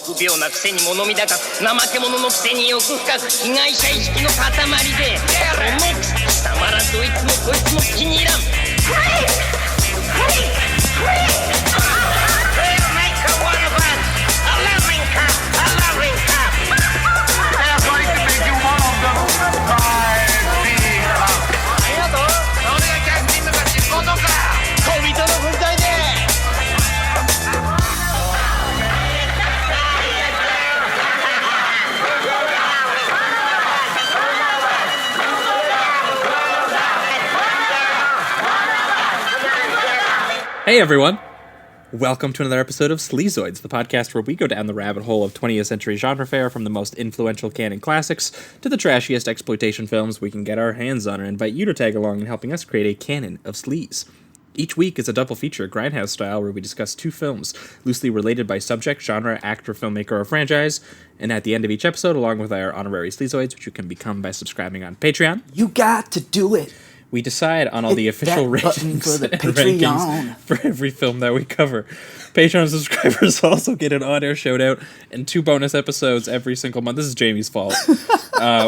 臆病なくせに物見高く怠け者のくせに欲深く被害者意識の塊で重く貴様らどいつもこいつも気に入らんHey everyone! Welcome to another episode of Sleazoids, the podcast where we go down the rabbit hole of 20th century genre fare from the most influential canon classics to the trashiest exploitation films we can get our hands on and invite you to tag along in helping us create a canon of sleaze. Each week is a double feature, Grindhouse style, where we discuss two films, loosely related by subject, genre, actor, filmmaker, or franchise, and at the end of each episode, along with our honorary Sleazoids, which you can become by subscribing on Patreon. You got to do it! We decide on all the official ratings for the and Patreon. rankings for every film that we cover. Patreon subscribers also get an on-air shout-out and 2 bonus episodes every single month. This is Jamie's fault,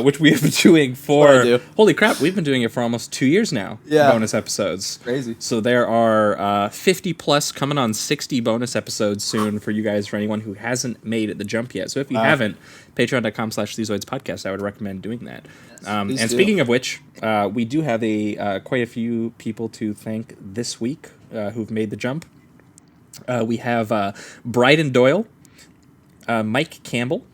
which we have been doing for... Holy crap, we've been doing it for almost 2 years now. Yeah. Bonus episodes. Crazy. So there are 50 plus, coming on 60 bonus episodes soon for you guys, for anyone who hasn't made the jump yet. So if you haven't, patreon.com/Sleazoids podcast, I would recommend doing that. And speaking of which, we do have quite a few people to thank this week who've made the jump. We have Bryden Doyle, Mike Campbell,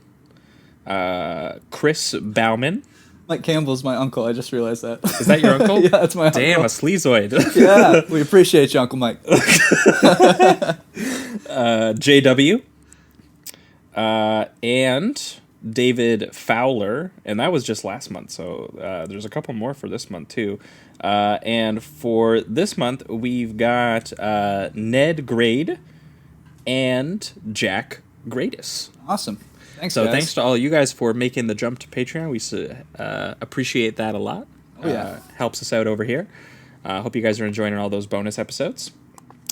Chris Bauman. Mike Campbell's my uncle, I just realized that. Is that your uncle? Yeah, that's my uncle. Damn, a Sleazoid. Yeah, we appreciate you, Uncle Mike. JW, and David Fowler, and that was just last month, so there's a couple more for this month too. And for this month, we've got Ned Grade and Jack Gradis. Awesome. Thanks, So guys. thanks to all you guys for making the jump to Patreon. We appreciate that a lot. Oh, yeah. Helps us out over here. Hope you guys are enjoying all those bonus episodes.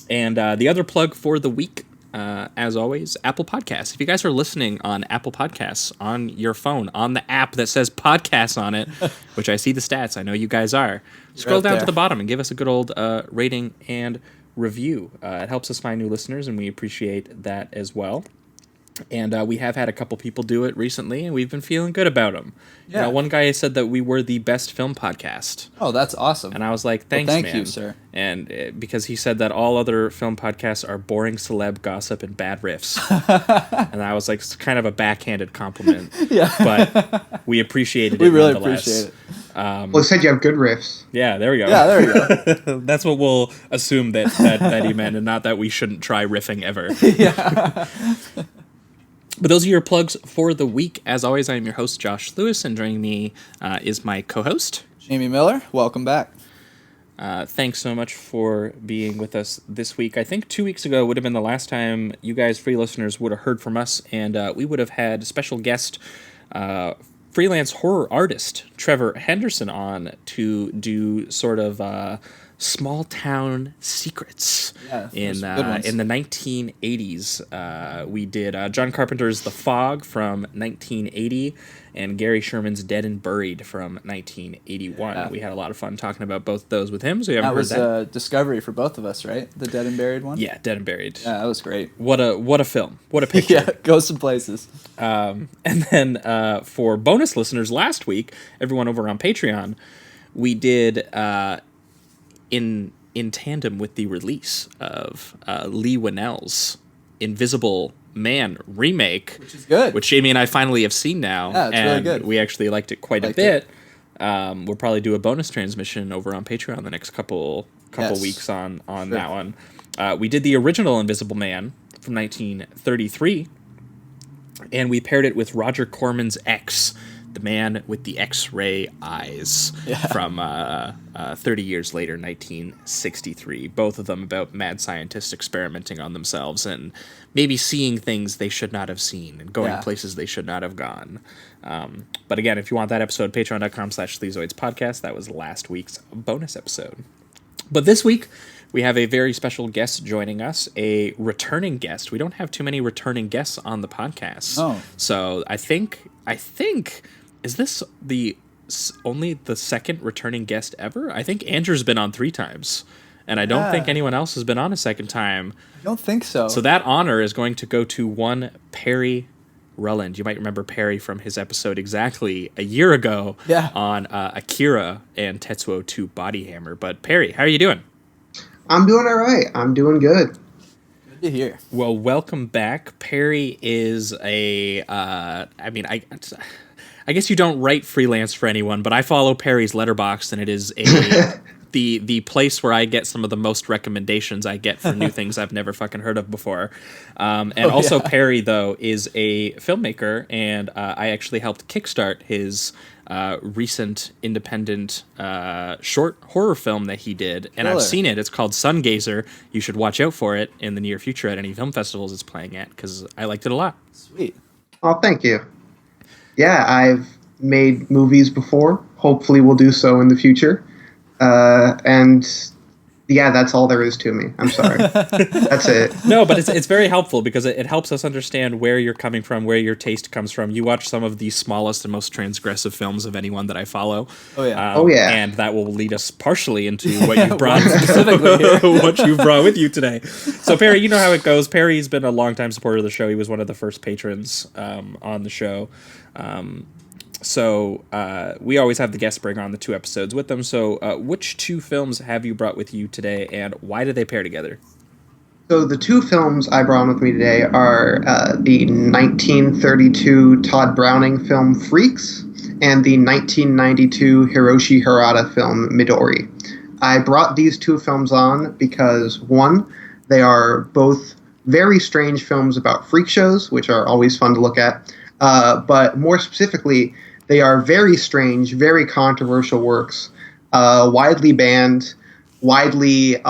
And the other plug for the week, as always, Apple Podcasts. If you guys are listening on Apple Podcasts, on your phone, on the app that says podcasts on it, which I see the stats, I know you guys are, scroll down to the bottom and give us a good old rating and review. It helps us find new listeners, and we appreciate that as well. And we have had a couple people do it recently, and we've been feeling good about them. Yeah. One guy said that we were the best film podcast. Oh, that's awesome. And I was like, thanks, man. Thank you, sir. And because he said that all other film podcasts are boring celeb gossip and bad riffs. And I was like, it's kind of a backhanded compliment. Yeah. But we appreciated it We really nonetheless. appreciate it. Well, it said you have good riffs. Yeah, there we go. Yeah, there you go. That's what we'll assume that he meant, and not that we shouldn't try riffing ever. Yeah. But those are your plugs for the week. As always, I am your host, Josh Lewis, and joining me is my co-host, Jamie Miller, welcome back. Thanks so much for being with us this week. I think 2 weeks ago would have been the last time you guys, free listeners, would have heard from us, and we would have had special guest, freelance horror artist Trevor Henderson on to do sort of small town secrets. Yeah, in good the 1980s. We did John Carpenter's The Fog from 1980 and Gary Sherman's Dead and Buried from 1981. Yeah. We had a lot of fun talking about both those with him. So you haven't That heard was that. a discovery for both of us, right? The Dead and Buried one? Yeah, Dead and Buried. Yeah, that was great. What a film. What a picture. Yeah, goes some places. And then for bonus listeners last week, everyone over on Patreon, we did in tandem with the release of Lee Winnell's Invisible Man remake, Which is good. which Jamie and I finally have seen now. Yeah, it's and really good. We actually liked it quite a bit. We'll probably do a bonus transmission over on Patreon the next couple Yes. weeks on Sure. that one. We did the original Invisible Man from 1933, and we paired it with Roger Corman's X, the man with the X-ray eyes, from 30 years later, 1963. Both of them about mad scientists experimenting on themselves and maybe seeing things they should not have seen and going places they should not have gone. But again, if you want that episode, patreon.com/Sleazoids podcast. That was last week's bonus episode. But this week, we have a very special guest joining us, a returning guest. We don't have too many returning guests on the podcast. Oh. So I think, is this only the second returning guest ever? I think Andrew's been on 3 times, and I don't think anyone else has been on a second time. I don't think so. So that honor is going to go to one Perry Ruhland. You might remember Perry from his episode exactly a year ago on Akira and Tetsuo 2 Body Hammer. But Perry, how are you doing? I'm doing all right. I'm doing good. Good to hear. Well, welcome back. Perry is I guess you don't write freelance for anyone, but I follow Perry's Letterboxd, and it is the place where I get some of the most recommendations I get for new things I've never fucking heard of before. Perry, though, is a filmmaker, and I actually helped kickstart his recent independent short horror film that he did, and I've seen it. It's called Sungazer. You should watch out for it in the near future at any film festivals it's playing at, because I liked it a lot. Sweet. Oh, thank you. Yeah, I've made movies before. Hopefully we'll do so in the future. And yeah, that's all there is to me. I'm sorry. That's it. No, but it's very helpful because it helps us understand where you're coming from, where your taste comes from. You watch some of the smallest and most transgressive films of anyone that I follow. Oh yeah. And that will lead us partially into what you've brought what you've brought with you today. So Perry, you know how it goes. Perry's been a longtime supporter of the show. He was one of the first patrons on the show. So we always have the guests bring on the 2 episodes with them. So which 2 films have you brought with you today, and why did they pair together? So the 2 films I brought with me today are the 1932 Todd Browning film Freaks and the 1992 Hiroshi Harada film Midori. I brought these 2 films on because, 1, they are both very strange films about freak shows, which are always fun to look at, but more specifically, they are very strange, very controversial works, widely banned, widely,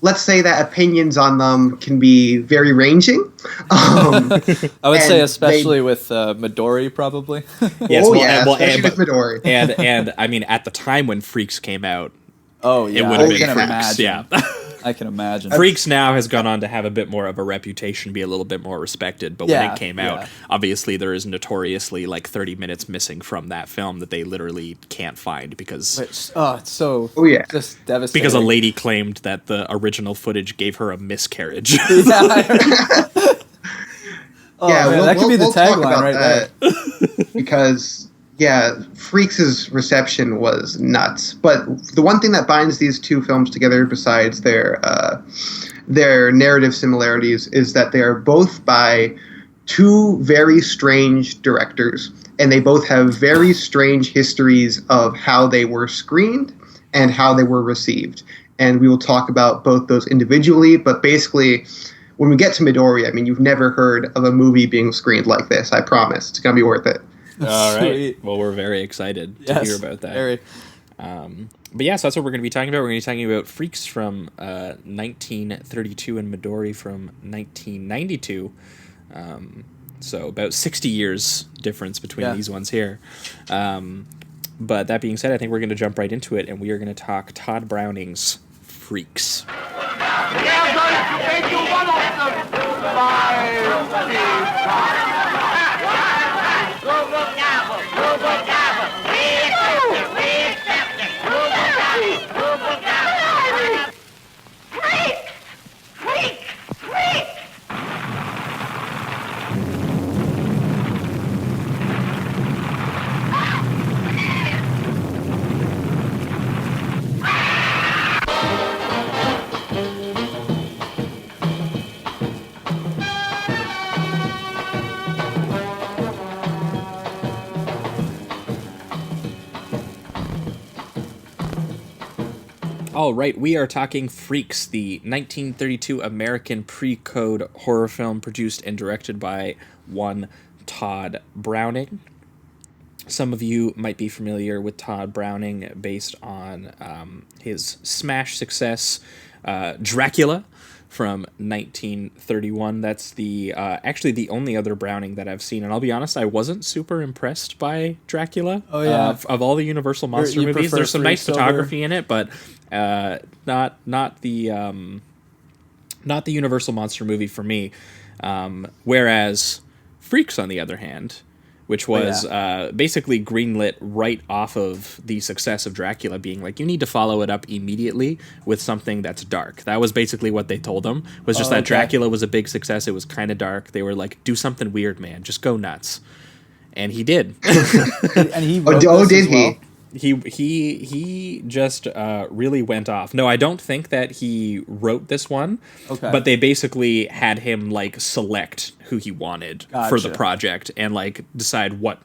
let's say that opinions on them can be very ranging. I would say especially with Midori, probably. Yes, especially with Midori. and I mean, at the time when Freaks came out, it would have been Freaks. Yeah. I can imagine. Freaks now has gone on to have a bit more of a reputation, be a little bit more respected. But when it came out, obviously there is notoriously like 30 minutes missing from that film that they literally can't find because it's so just devastating. Because a lady claimed that the original footage gave her a miscarriage. That could be the tagline right there. Because Freaks' reception was nuts. But the one thing that binds these 2 films together, besides their narrative similarities, is that they are both by 2 very strange directors, and they both have very strange histories of how they were screened and how they were received. And we will talk about both those individually, but basically, when we get to Midori, I mean, you've never heard of a movie being screened like this, I promise. It's going to be worth it. All right. Well, we're very excited to hear about that. Very. But yeah, so that's what we're going to be talking about. We're going to be talking about Freaks from 1932 and Midori from 1992. So about 60 years difference between these ones here. But that being said, I think we're going to jump right into it, and we are going to talk Todd Browning's Freaks. They're going to make you one of them by All right, we are talking Freaks, the 1932 American pre-code horror film produced and directed by one Todd Browning. Some of you might be familiar with Todd Browning based on his smash success, Dracula, from 1931. That's the actually the only other Browning that I've seen, and I'll be honest, I wasn't super impressed by Dracula. Oh, yeah. Of all the Universal monster You movies, prefer there's some nice Freaks photography in it, but not the Universal monster movie for me. Whereas Freaks, on the other hand, which was basically greenlit right off of the success of Dracula, being like, you need to follow it up immediately with something that's dark. That was basically what they told him, was just that Dracula was a big success. It was kind of dark. They were like, do something weird, man. Just go nuts. And he did. And he wrote this did as well? he? He just really went off. No, I don't think that he wrote this one. Okay. But they basically had him like select who he wanted for the Gotcha. project and like decide what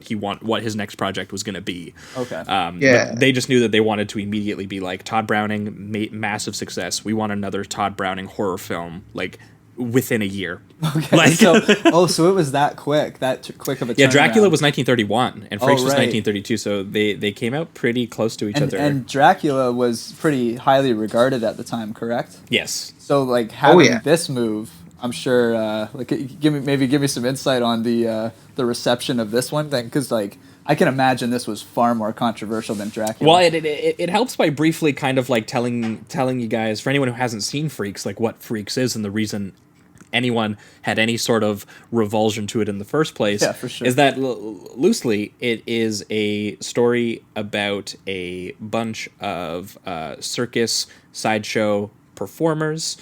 his next project was going to be. Okay. But they just knew that they wanted to immediately be like, Todd Browning, massive success. We want another Todd Browning horror film like within a year. Okay. Like, so it was that quick, quick of a turnaround. yeah, Dracula was 1931 and Freaks was right. 1932, so they came out pretty close to each other. And Dracula was pretty highly regarded at the time, correct? Yes. So like having this move, I'm sure. Like, give me some insight on the reception of this one thing, because like I can imagine this was far more controversial than Dracula. Well, it helps by briefly kind of like telling you guys, for anyone who hasn't seen Freaks, like what Freaks is and the reason anyone had any sort of revulsion to it in the first place. Yeah, for sure. Is that loosely it is a story about a bunch of circus sideshow performers,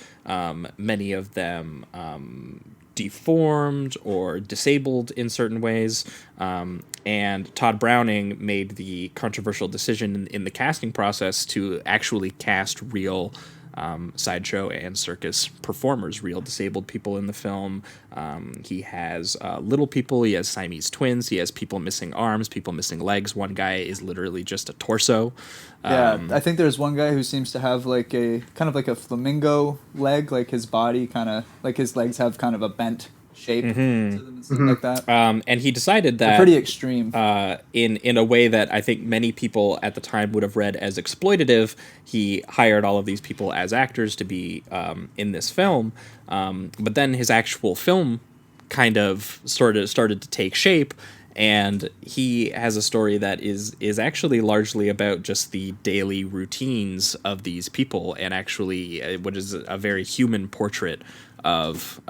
many of them deformed or disabled in certain ways, and Todd Browning made the controversial decision in the casting process to actually cast real sideshow and circus performers, real disabled people in the film. He has little people, he has Siamese twins, he has people missing arms, people missing legs. One guy is literally just a torso. Yeah, I think there's one guy who seems to have like a kind of like a flamingo leg, like his body kind of like his legs have kind of a bent shape to them and stuff like that. And he decided that They're pretty extreme. in a way that I think many people at the time would have read as exploitative. He hired all of these people as actors to be in this film, but then his actual film kind of started to take shape, and he has a story that is actually largely about just the daily routines of these people, and actually what is a very human portrait of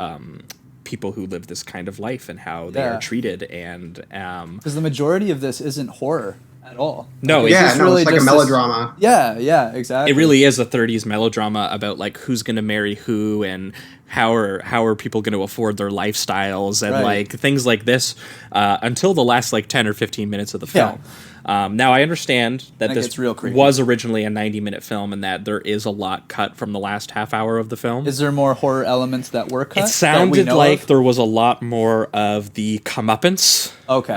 people who live this kind of life and how they are treated. And because the majority of this isn't horror at all. No, Like, it's really it's like a just melodrama. Yeah, exactly. it really is a 30s melodrama about like who's going to marry who and how are people going to afford their lifestyles and like things like this until the last like 10 or 15 minutes of the film. Now I understand that this gets real creepy. was originally a 90-minute film and that there is a lot cut from the last half hour of the film. Is there more horror elements that were cut? It sounded like there was a lot more of the comeuppance. Okay.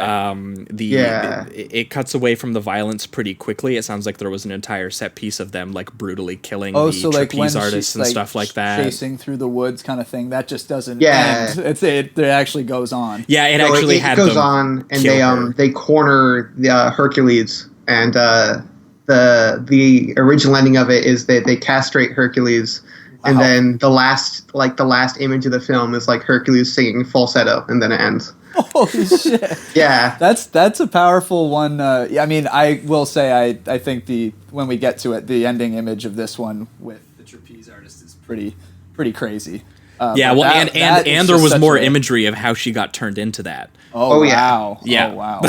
It cuts away from the violence pretty quickly. It sounds like there was an entire set piece of them like brutally killing the trapeze artists and stuff like that. Chasing through the woods kind of thing. That just doesn't Yeah. end. It actually goes on. Yeah, it It goes on, and they corner the Hercules, and the original ending of it is that they castrate Hercules, and then the last image of the film is like Hercules singing falsetto, and then it ends. Holy shit! Yeah, that's a powerful one. I mean, I will say I think when we get to it, the ending image of this one with the trapeze artist is pretty crazy. Yeah, well, that and there was more imagery of how she got turned into that. Oh, yeah. wow! Yeah. Oh, wow!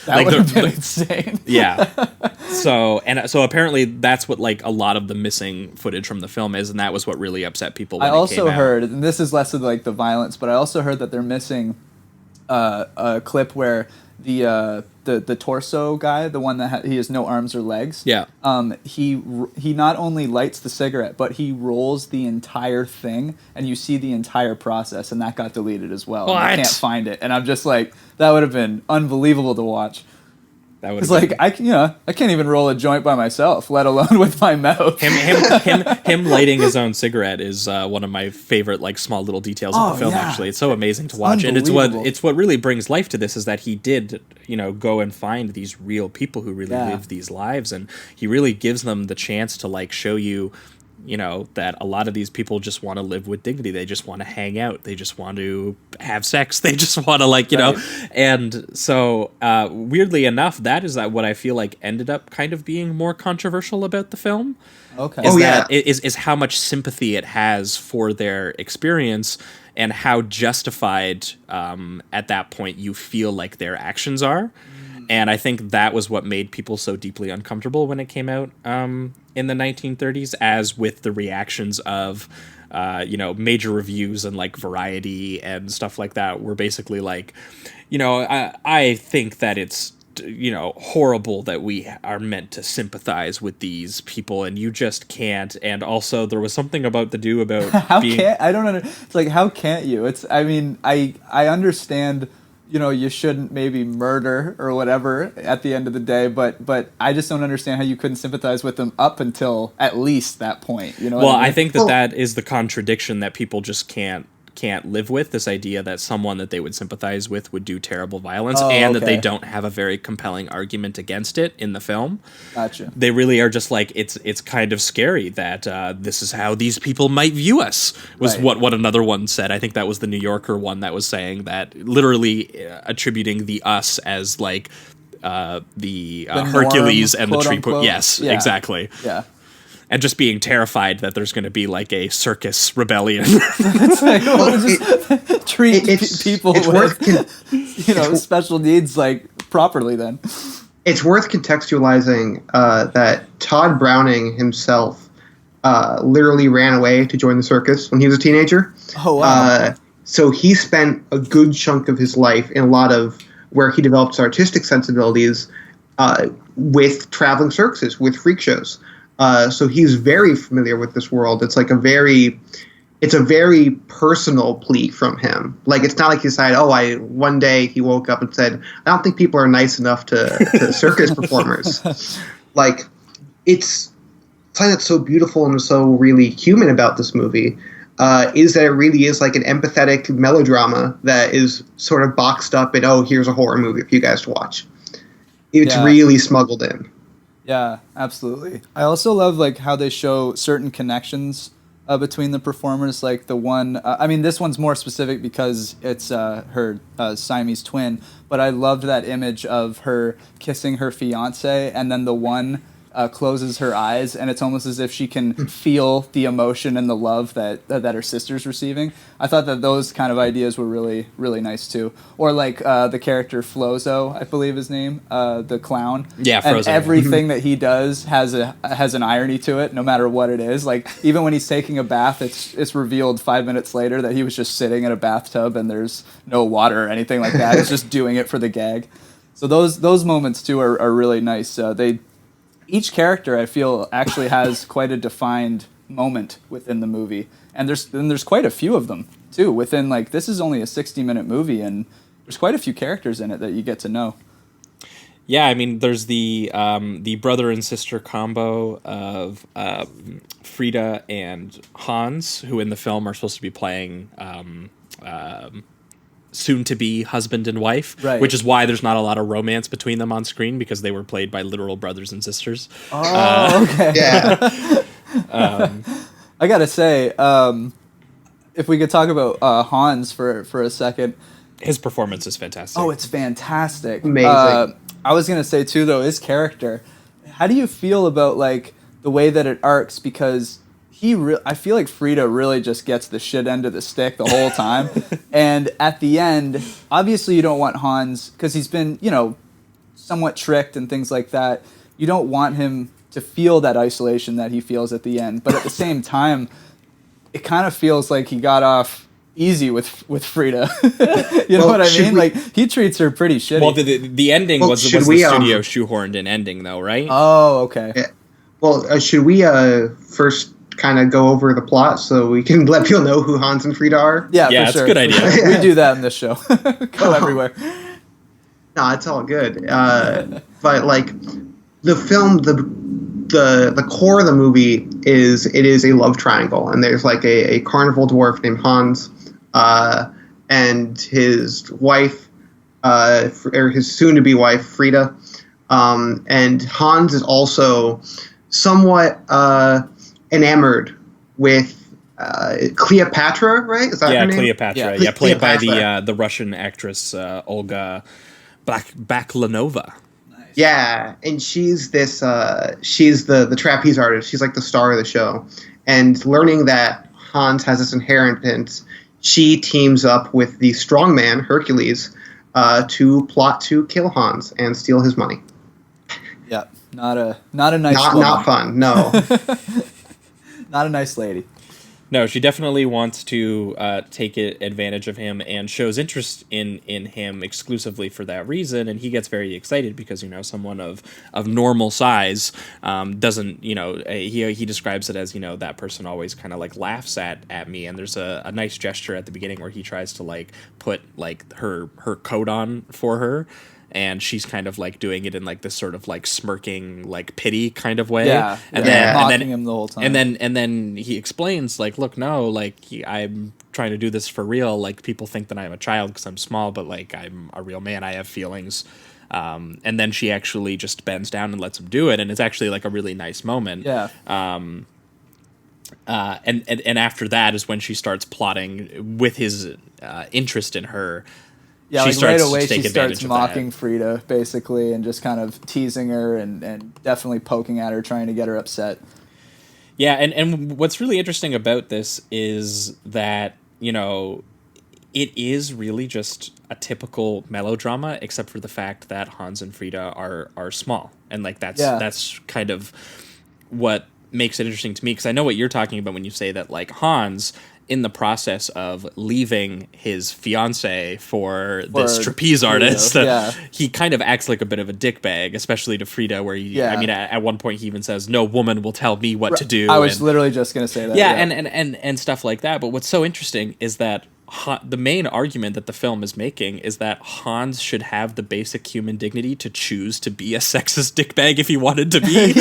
That Like would have the- been insane. Yeah. So apparently that's what like a lot of the missing footage from the film is, and that was what really upset people. When I it also came out. heard, and this is less of like the violence, but I also heard that they're missing a clip where the torso guy, the one that he has no arms or legs. Yeah. He not only lights the cigarette, but he rolls the entire thing, and you see the entire process, and that got deleted as well. And I What? can't find it, and I'm just like, that would have been unbelievable to watch. That would It's like I can't even roll a joint by myself, let alone with my mouth. him lighting his own cigarette is one of my favorite like small little details of the film. yeah. Actually, it's so amazing to watch, and it's unbelievable. what really brings life to this is that he did go and find these real people who really live these lives, and he really gives them the chance to like show you that a lot of these people just want to live with dignity. They just want to hang out. They just want to have sex. They just want to and so weirdly enough, that is what I feel like ended up kind of being more controversial about the film. Okay. Is how much sympathy it has for their experience and how justified at that point you feel like their actions are. And I think that was what made people so deeply uncomfortable when it came out in the 1930s, as with the reactions of, major reviews and like Variety and stuff like that were basically like, I think that it's, horrible that we are meant to sympathize with these people and you just can't. And also there was something about I don't understand. It's like, how can't you? I understand, you shouldn't maybe murder or whatever at the end of the day, but I just don't understand how you couldn't sympathize with them up until at least that point. I think that is the contradiction that people just can't live with, this idea that someone that they would sympathize with would do terrible violence that they don't have a very compelling argument against it in the film. Gotcha. They really are just like, it's kind of scary that this is how these people might view us, was what another one said. I think that was the New Yorker one that was saying that, literally attributing the us as like the Hercules norm, and the tree. unquote. Yes, Yeah. Exactly. Yeah. And just being terrified that there's going to be like a circus rebellion. It's like, treat people with special needs like properly. Then it's worth contextualizing that Todd Browning himself literally ran away to join the circus when he was a teenager. Oh wow! So he spent a good chunk of his life in a lot of where he developed his artistic sensibilities with traveling circuses, with freak shows. So he's very familiar with this world. It's like a very personal plea from him. Like, it's not like he decided, one day he woke up and said, I don't think people are nice enough to circus performers. Like, it's something that's so beautiful and so really human about this movie, is that it really is like an empathetic melodrama that is sort of boxed up in, here's a horror movie for you guys to watch. It's really smuggled in. Yeah, absolutely. I also love like how they show certain connections between the performers. Like the one, this one's more specific because it's her Siamese twin. But I loved that image of her kissing her fiance, and then the one closes her eyes, and it's almost as if she can feel the emotion and the love that her sister's receiving. I thought that those kind of ideas were really, really nice too. Or like the character Flozo, I believe his name, the clown. Yeah, Frozo. And everything that he does has an irony to it, no matter what it is. Like even when he's taking a bath, it's revealed 5 minutes later that he was just sitting in a bathtub and there's no water or anything like that. He's just doing it for the gag. So those moments too are really nice. Each character, I feel, actually has quite a defined moment within the movie, and there's quite a few of them too. Within this is only a 60-minute movie, and there's quite a few characters in it that you get to know. Yeah, there's the brother and sister combo of Frida and Hans, who in the film are supposed to be playing soon-to-be husband and wife, right. Which is why there's not a lot of romance between them on screen, because they were played by literal brothers and sisters. Oh, okay. Yeah. I gotta say, if we could talk about Hans for a second. His performance is fantastic. Oh, it's fantastic. Amazing. I was gonna say too, though, his character. How do you feel about the way that it arcs? Because I feel like Frida really just gets the shit end of the stick the whole time. And at the end, obviously you don't want Hans, because he's been, somewhat tricked and things like that. You don't want him to feel that isolation that he feels at the end. But at the same time, it kind of feels like he got off easy with Frida. You know what I mean? He treats her pretty shitty. Well, the ending was the studio shoehorned in ending, though, right? Oh, okay. Yeah. Well, should we first kind of go over the plot so we can let people know who Hans and Frida are? Yeah, it's sure. a good idea. We do that in this show. Go everywhere. No, it's all good. But the film, the core of the movie is a love triangle, and there's a carnival dwarf named Hans, and his wife, or his soon-to-be wife Frida, and Hans is also somewhat enamored with Cleopatra, right? Is that her name? Cleopatra. Yeah. Played by Cleopatra. the Russian actress Olga Baklanova. Yeah, and she's this. She's the trapeze artist. She's like the star of the show. And learning that Hans has this inheritance, she teams up with the strongman Hercules to plot to kill Hans and steal his money. Yeah, not a nice. Not fun. No. Not a nice lady. No, she definitely wants to take advantage of him and shows interest in him exclusively for that reason. And he gets very excited because, someone of normal size doesn't, he describes it as, that person always kind of like laughs at me. And there's a nice gesture at the beginning where he tries to like put like her coat on for her. And she's kind of like doing it in like this sort of like smirking, like pity kind of way. Yeah, and mocking then him the whole time. And then he explains like, look, no, like I'm trying to do this for real. Like people think that I'm a child because I'm small, but like I'm a real man. I have feelings. And then she actually just bends down and lets him do it, and it's actually like a really nice moment. Yeah. And after that is when she starts plotting with his interest in her. Yeah, she like starts right away to take she advantage starts of mocking that. Frida, basically, and just kind of teasing her and definitely poking at her, trying to get her upset. Yeah, and what's really interesting about this is that, it is really just a typical melodrama, except for the fact that Hans and Frida are small. And, like, that's kind of what makes it interesting to me, because I know what you're talking about when you say that, like, Hans, in the process of leaving his fiance for this trapeze artist, he kind of acts like a bit of a dickbag, especially to Frida, where at one point he even says, "No woman will tell me what to do." I was literally just going to say that. Yeah, and stuff like that. But what's so interesting is that the main argument that the film is making is that Hans should have the basic human dignity to choose to be a sexist dickbag if he wanted to be.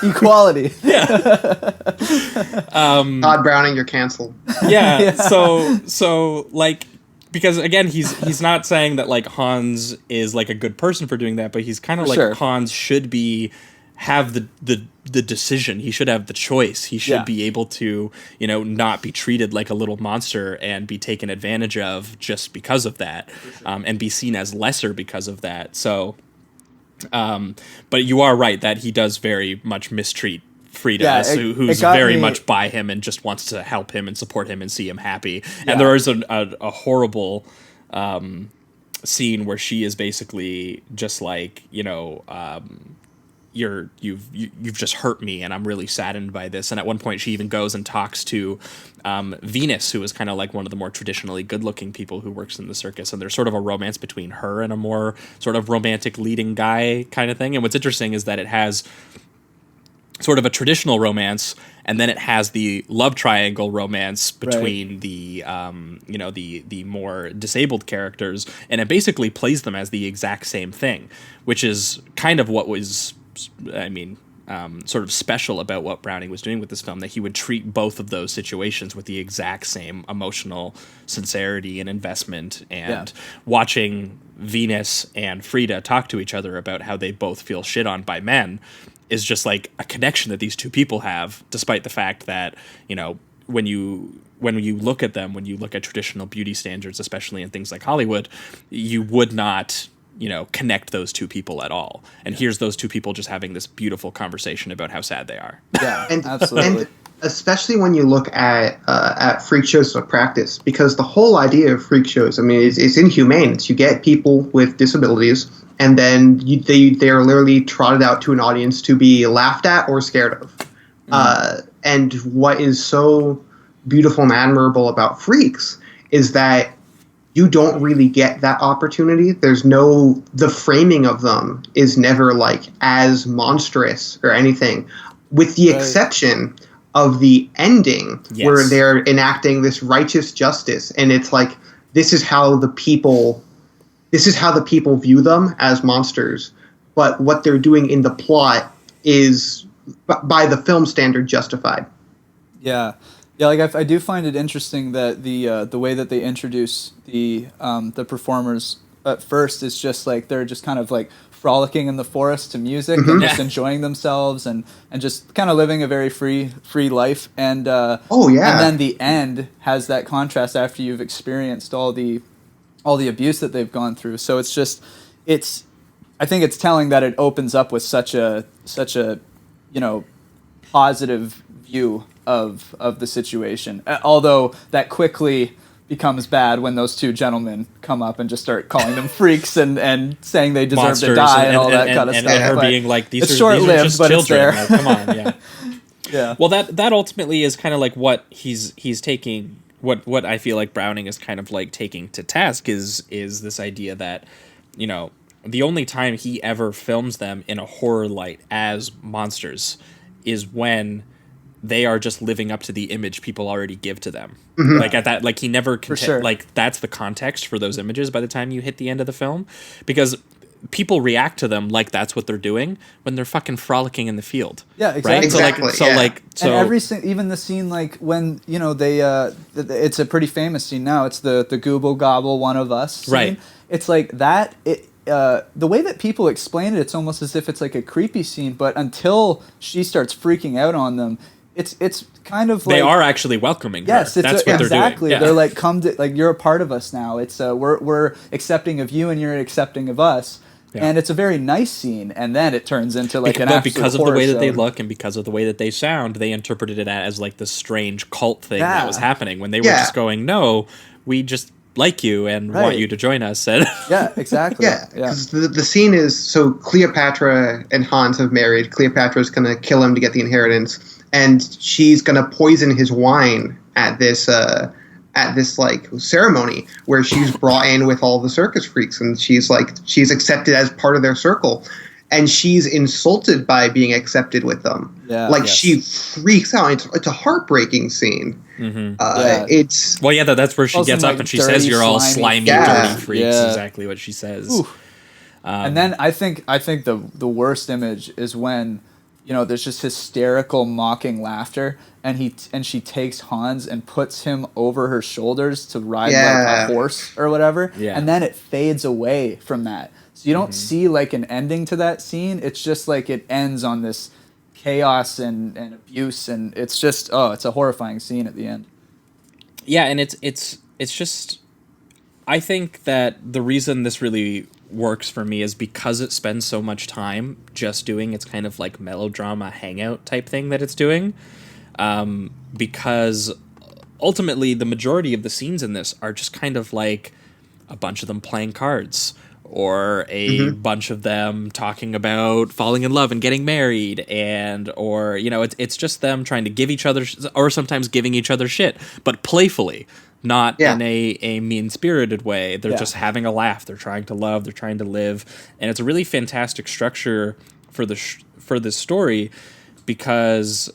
Equality. Todd Browning, you're canceled. Yeah. So like, because again, he's not saying that like Hans is like a good person for doing that, but he's kind of like Hans should have the decision. He should have the choice. He should be able to, not be treated like a little monster and be taken advantage of just because of that, and be seen as lesser because of that. So, but you are right that he does very much mistreat Frida, who's very much by him and just wants to help him and support him and see him happy. Yeah. And there is a horrible scene where she is basically just like, you've just hurt me and I'm really saddened by this. And at one point she even goes and talks to Venus, who is kind of like one of the more traditionally good-looking people who works in the circus, and there's sort of a romance between her and a more sort of romantic leading guy kind of thing. And what's interesting is that it has sort of a traditional romance, and then it has the love triangle romance between the more disabled characters, and it basically plays them as the exact same thing, which is kind of what was, sort of special about what Browning was doing with this film, that he would treat both of those situations with the exact same emotional sincerity and investment. And watching Venus and Frida talk to each other about how they both feel shit on by men is just like a connection that these two people have, despite the fact that, when you look at them, when you look at traditional beauty standards, especially in things like Hollywood, you would not, connect those two people at all. And here's those two people just having this beautiful conversation about how sad they are. Yeah, and, absolutely. And especially when you look at freak shows of practice, because the whole idea of freak shows, it's inhumane. It's you get people with disabilities, and then they are literally trotted out to an audience to be laughed at or scared of. And what is so beautiful and admirable about freaks is that you don't really get that opportunity. The framing of them is never like as monstrous or anything, with the exception of the ending, where they're enacting this righteous justice, and it's like this is how the people view them as monsters, but what they're doing in the plot is by the film standard justified. Yeah, like I do find it interesting that the way that they introduce the performers at first is just like they're just kind of like frolicking in the forest to music and just enjoying themselves and just kind of living a very free life. And and then the end has that contrast after you've experienced all the abuse that they've gone through. So I think it's telling that it opens up with such a positive view of the situation. Although that quickly becomes bad when those two gentlemen come up and just start calling them freaks and saying they deserve Monsters to die and all that kind of stuff. And her being like, these are just but children. it's Like, come on, yeah. Yeah. Well, that ultimately is kind of like what he's taking. What I feel like Browning is kind of like taking to task is this idea that, you know, the only time he ever films them in a horror light as monsters is when they are just living up to the image people already give to them. Mm-hmm. Like at that, like he never like that's the context for those images by the time you hit the end of the film, because people react to them like that's what they're doing when they're fucking frolicking in the field. Yeah, exactly. Right? Exactly, and every even the scene like when they it's a pretty famous scene now. It's the Gooble Gobble One of Us scene. Right. It's like that. The way that people explain it, it's almost as if it's like a creepy scene. But until she starts freaking out on them, it's kind of like they are actually welcoming her. Yes, that's what they're doing. Exactly. Yeah. They're like, come to, like, you're a part of us now. It's we're accepting of you and you're accepting of us. Yeah. And it's a very nice scene, and then it turns into like an absolute because of the way show. that they look and because of the way that they sound, they interpreted it as like this strange cult thing that was happening when they were just going, no, we just like you and want you to join us. And yeah, exactly. Yeah, because the scene is, so Cleopatra and Hans have married. Cleopatra's going to kill him to get the inheritance, and she's going to poison his wine at this like ceremony where she's brought in with all the circus freaks, and she's accepted as part of their circle, and she's insulted by being accepted with them. Yeah, she freaks out. It's a heartbreaking scene. Mm-hmm. It's that's where she gets up and she says, "You're all slimy, dirty freaks." Yeah. Exactly what she says. And then I think the worst image is when, you know, there's just hysterical mocking laughter, and she takes Hans and puts him over her shoulders to ride like a horse or whatever, and then it fades away from that. So you don't see like an ending to that scene. It's just like it ends on this chaos and abuse, and it's just it's a horrifying scene at the end. Yeah, and it's just, I think that the reason this really works for me is because it spends so much time just doing its kind of like melodrama hangout type thing that it's doing. Because ultimately the majority of the scenes in this are just kind of like a bunch of them playing cards, or a bunch of them talking about falling in love and getting married, or you know, it's just them trying to give each other, or sometimes giving each other shit, but playfully, not in a mean-spirited way. They're just having a laugh. They're trying to love. They're trying to live, and it's a really fantastic structure for this story, because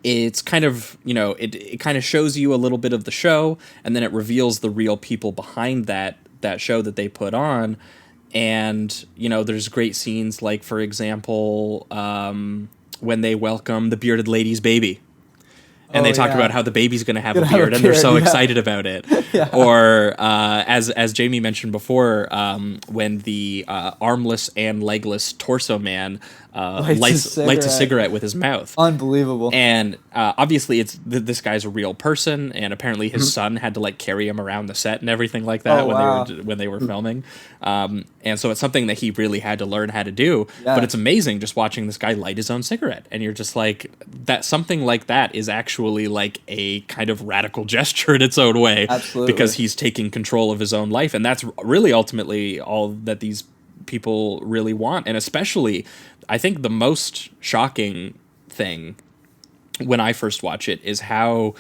it's kind of, you know, it kind of shows you a little bit of the show, and then it reveals the real people behind that show that they put on. And, you know, there's great scenes like, for example, when they welcome the bearded lady's baby. And they talk about how the baby's going to have a beard, and they're so excited about it. Or as Jamie mentioned before, when the armless and legless torso man lights a cigarette with his mouth. Unbelievable. And obviously this guy's a real person, and apparently his son had to like carry him around the set and everything like that when they were filming. And so it's something that he really had to learn how to do. But it's amazing just watching this guy light his own cigarette, and you're just like, that something like that is actually like a kind of radical gesture in its own way. Absolutely. Because he's taking control of his own life, and that's really ultimately all that these people really want. And especially, I think the most shocking thing when I first watch it is how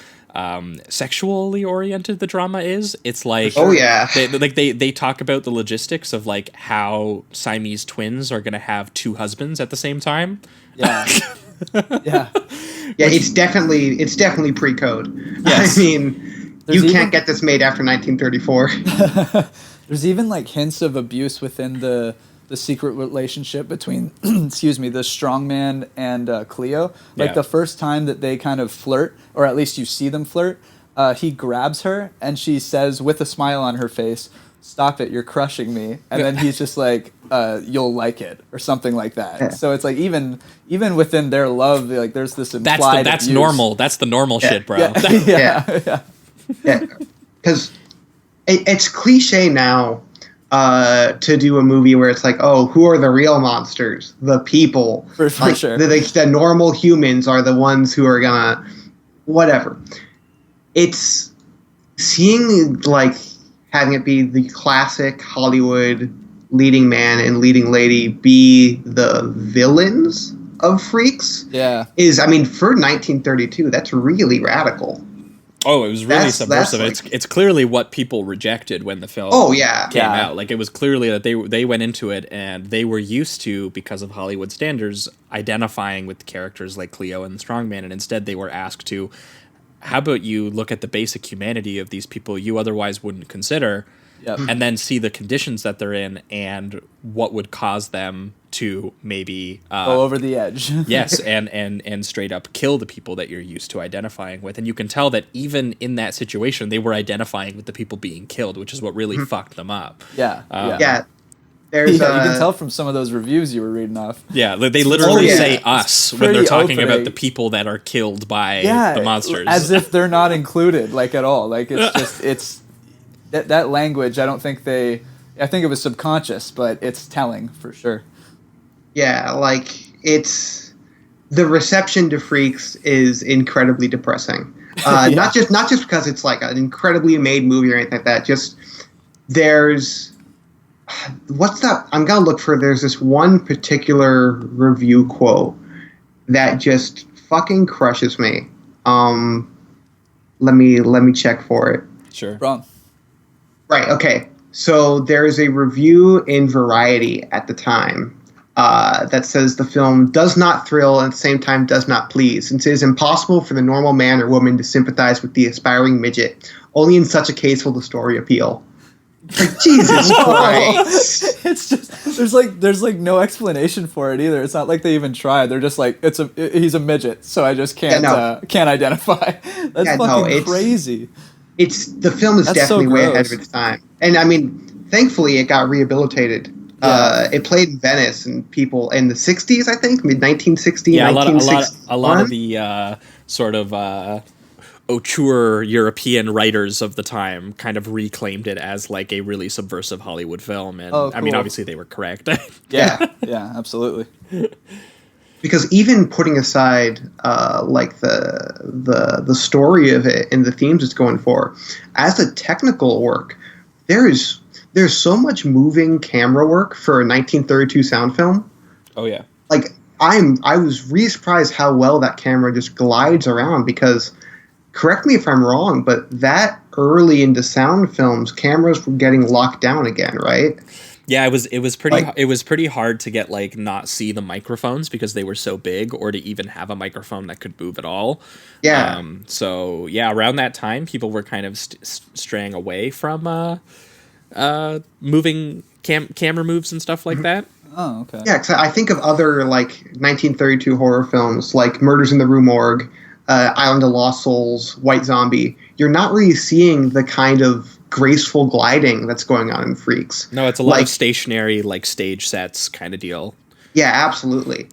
sexually oriented the drama is. It's like, they talk about the logistics of like how Siamese twins are going to have two husbands at the same time. Yeah. Yeah. Yeah, it's definitely pre-code. Yes. I mean, you can't get this made after 1934. There's even like hints of abuse within the secret relationship between the strongman and Cleo. Like the first time that they kind of flirt, or at least you see them flirt, he grabs her and she says with a smile on her face, stop it, you're crushing me. And then he's just like, you'll like it, or something like that. Yeah. So it's like, even within their love, like there's this implied That's abuse. normal. That's the normal shit, bro. Yeah. Because it's cliche now to do a movie where it's like, oh, who are the real monsters? The people. For like, sure. The normal humans are the ones who are gonna whatever. It's seeing like having it be the classic Hollywood leading man and leading lady be the villains of Freaks. Yeah. Is, I mean, for 1932, that's really radical. Oh, it was really subversive. Like, it's clearly what people rejected when the film came out. Like, it was clearly that they went into it and they were used to, because of Hollywood standards, identifying with characters like Cleo and the Strongman, and instead they were asked to, how about you look at the basic humanity of these people you otherwise wouldn't consider, and then see the conditions that they're in and what would cause them to maybe go over the edge. Yes, and straight up kill the people that you're used to identifying with. And you can tell that even in that situation, they were identifying with the people being killed, which is what really fucked them up. Yeah. There's you can tell from some of those reviews you were reading off. Yeah, they literally say us when they're talking opening. about the people that are killed by the monsters. As if they're not included, like, at all. Like, it's just, it's that language, I think it was subconscious, but it's telling for sure. Yeah, like, it's, the reception to Freaks is incredibly depressing. Not just because it's like an incredibly made movie or anything like that, just there's, what's that? I'm gonna look for. There's this one particular review quote that just fucking crushes me. Let me check for it. Sure. Wrong. Right. Okay. So there is a review in Variety at the time that says the film does not thrill and at the same time does not please, since it is impossible for the normal man or woman to sympathize with the aspiring midget. Only in such a case will the story appeal. Like, Jesus Christ! It's just there's no explanation for it either. It's not like they even tried. They're just like, he's a midget, so I just can't identify. That's fucking crazy. The film is definitely way ahead of its time, and I mean, thankfully it got rehabilitated. It played in Venice, and people in the '60s, I think, mid 1960. Yeah, a lot of the sort of auteur European writers of the time kind of reclaimed it as like a really subversive Hollywood film, and cool. I mean, obviously they were correct. Yeah, absolutely. Because even putting aside like the story of it and the themes it's going for, as a technical work, there's so much moving camera work for a 1932 sound film. Oh yeah. Like I was really surprised how well that camera just glides around, because correct me if I'm wrong, but that early into sound films, cameras were getting locked down again, right? Yeah, it was pretty hard to get like not see the microphones because they were so big, or to even have a microphone that could move at all. Yeah. So yeah, around that time, people were kind of straying away from moving camera moves and stuff like that. Oh, okay. Yeah, because I think of other like 1932 horror films like Murders in the Rue Morgue, Island of Lost Souls, White Zombie. You're not really seeing the kind of graceful gliding that's going on in Freaks. No, it's a lot of stationary, like stage sets kind of deal. Yeah, absolutely.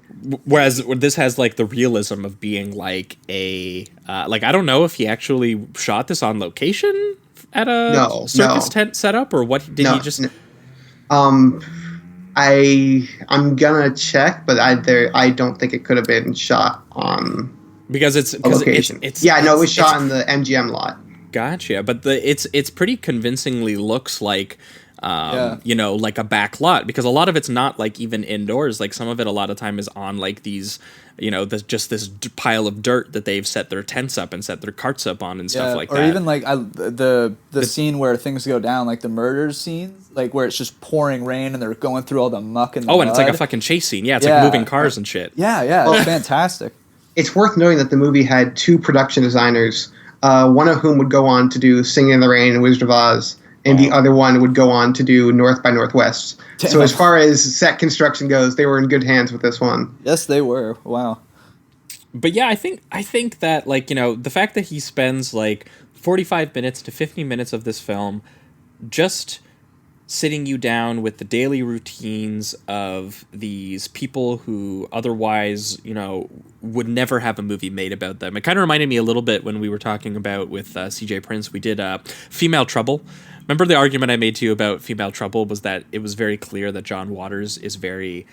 Whereas this has like the realism of being like a like, I don't know if he actually shot this on location at a circus tent setup, or what did he just? I'm gonna check, but I don't think it could have been shot on because it's location. It was shot in the MGM lot. Gotcha, but it's pretty convincingly looks like like a back lot, because a lot of it's not like even indoors. Like some of it a lot of time is on like these, just this pile of dirt that they've set their tents up and set their carts up on and stuff like that. Or even like the scene where things go down, like the murders scenes, like where it's just pouring rain and they're going through all the muck and the mud. It's like a fucking chase scene. Yeah, it's like moving cars and shit. Yeah, it's fantastic. It's worth noting that the movie had two production designers. One of whom would go on to do Singing in the Rain and Wizard of Oz, and the other one would go on to do North by Northwest. Damn. So as far as set construction goes, they were in good hands with this one. Yes, they were. Wow. But yeah, I think that, like, the fact that he spends like 45 minutes to 50 minutes of this film just sitting you down with the daily routines of these people who otherwise, would never have a movie made about them. It kind of reminded me a little bit when we were talking about with CJ Prince. We did Female Trouble. Remember the argument I made to you about Female Trouble was that it was very clear that John Waters is very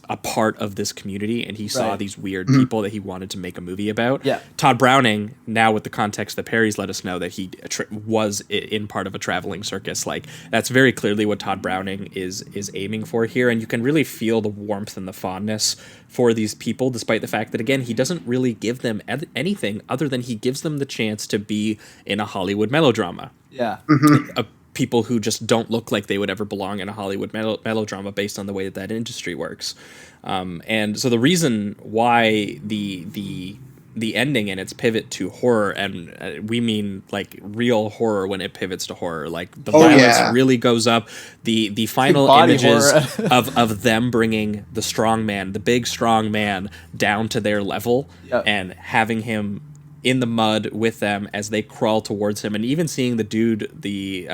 a part of this community, and he saw these weird people that he wanted to make a movie about. Yeah. Todd Browning, now with the context that Perry's let us know that he was in part of a traveling circus, like that's very clearly what Todd Browning is aiming for here, and you can really feel the warmth and the fondness for these people, despite the fact that, again, he doesn't really give them anything other than he gives them the chance to be in a Hollywood melodrama. Yeah. People who just don't look like they would ever belong in a Hollywood melodrama based on the way that industry works. And so the reason why the ending and its pivot to horror, and we mean like real horror when it pivots to horror, like the violence really goes up. The final images of them bringing the big strong man down to their level and having him in the mud with them as they crawl towards him, and even seeing the dude, the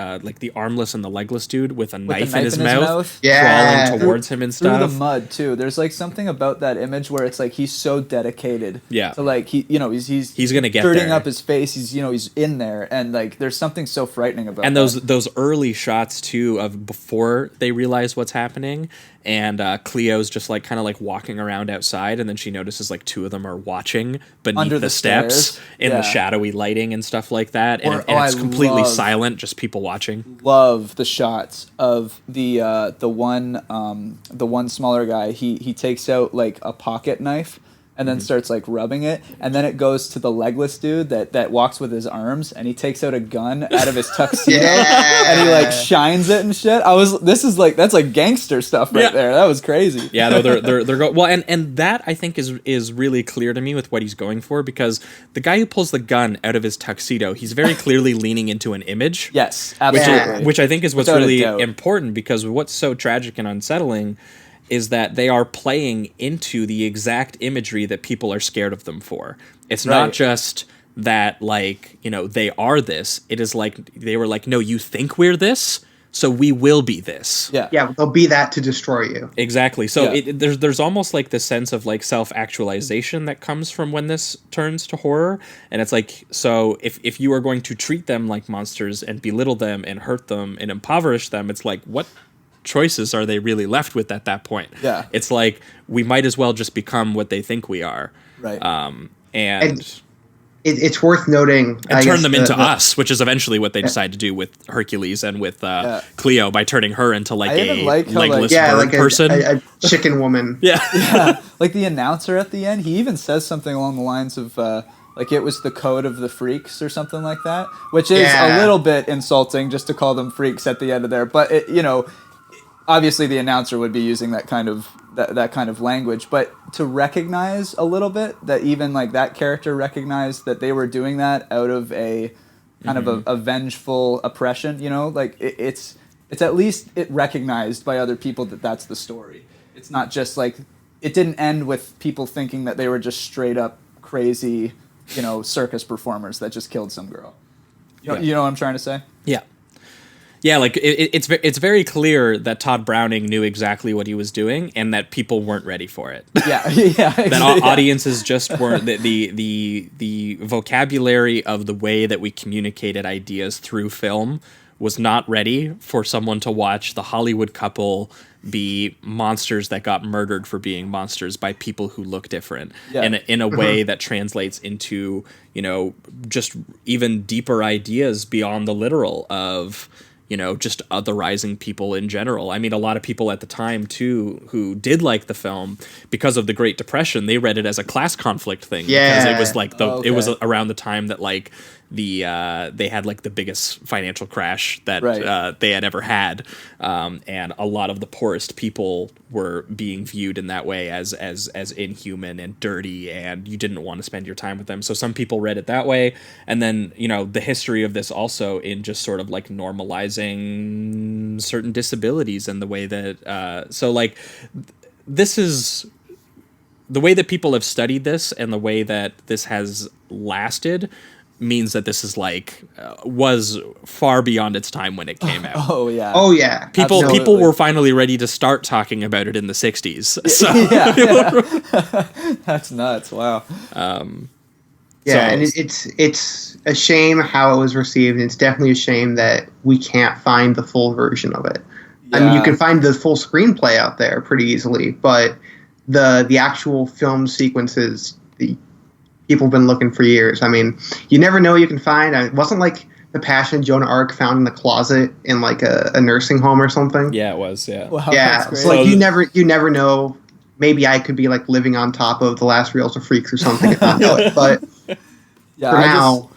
armless and the legless dude with a knife in his mouth. Crawling towards him and stuff. Through the mud too. There's like something about that image where it's like he's so dedicated. Yeah. So like he's gonna get dirtying there. up his face. He's in there, and like there's something so frightening about. And that. those early shots too of before they realize what's happening. And Cleo's just like kind of like walking around outside, and then she notices like two of them are watching beneath Under the stairs. steps in the shadowy lighting and stuff like that. And it's completely silent, just people watching. Love the shots of the one smaller guy. He takes out like a pocket knife and then starts like rubbing it, and then it goes to the legless dude that walks with his arms, and he takes out a gun out of his tuxedo and he like shines it and shit. That's like gangster stuff right there. That was crazy. Yeah, no, they're going well, and that I think is really clear to me with what he's going for, because the guy who pulls the gun out of his tuxedo, he's very clearly leaning into an image. Yes, absolutely. Which I think is what's Without a really doubt. important, because what's so tragic and unsettling is that they are playing into the exact imagery that people are scared of them for. It's not just that, like, they are this. It is like, they were like, no, you think we're this, so we will be this. Yeah, they'll be that to destroy you. Exactly. So there's almost like this sense of like self-actualization that comes from when this turns to horror. And it's like, so if you are going to treat them like monsters and belittle them and hurt them and impoverish them, it's like, what choices are they really left with at that point? Yeah. It's like, we might as well just become what they think we are. Right. And it's worth noting, and turn them into us, which is eventually what they decide to do with Hercules and with Cleo, by turning her into like a legless bird person. A chicken woman. Yeah. Like the announcer at the end, he even says something along the lines of like it was the code of the freaks or something like that, which is a little bit insulting just to call them freaks at the end of there. But obviously the announcer would be using that kind of language, but to recognize a little bit that even like that character recognized that they were doing that out of a kind of a vengeful oppression, like it's at least it recognized by other people that that's the story. It's not just like, it didn't end with people thinking that they were just straight up crazy, circus performers that just killed some girl. You know what I'm trying to say? Yeah. Yeah, like it's very clear that Todd Browning knew exactly what he was doing, and that people weren't ready for it. Yeah. That audiences just weren't. The vocabulary of the way that we communicated ideas through film was not ready for someone to watch the Hollywood couple be monsters that got murdered for being monsters by people who look different, and in a way that translates into just even deeper ideas beyond the literal of just otherizing people in general. I mean, a lot of people at the time, too, who did like the film, because of the Great Depression, they read it as a class conflict thing. Yeah. Because it was like it was around the time that like they had like the biggest financial crash that they had ever had. And a lot of the poorest people were being viewed in that way as inhuman and dirty, and you didn't want to spend your time with them. So some people read it that way. And then, the history of this also in just sort of like normalizing certain disabilities and the way that, so like this is the way that people have studied this and the way that this has lasted means that this is like was far beyond its time when it came out. Oh yeah. Oh yeah. People Absolutely. were finally ready to start talking about it in the 60s. So Yeah. That's nuts. Wow. Yeah, So- and it's a shame how it was received, and it's definitely a shame that we can't find the full version of it. I mean, you Yeah. can find the full screenplay out there pretty easily, but the actual film sequences, people have been looking for years. I mean, you never know what you can find. It wasn't like The Passion of Joan of Arc found in the closet in like a nursing home or something. yeah, it was. Yeah. Wow. Yeah, That's great. so like you never know. Maybe I could be like living on top of the last Reels of Freaks or something and not know it. But yeah. for now,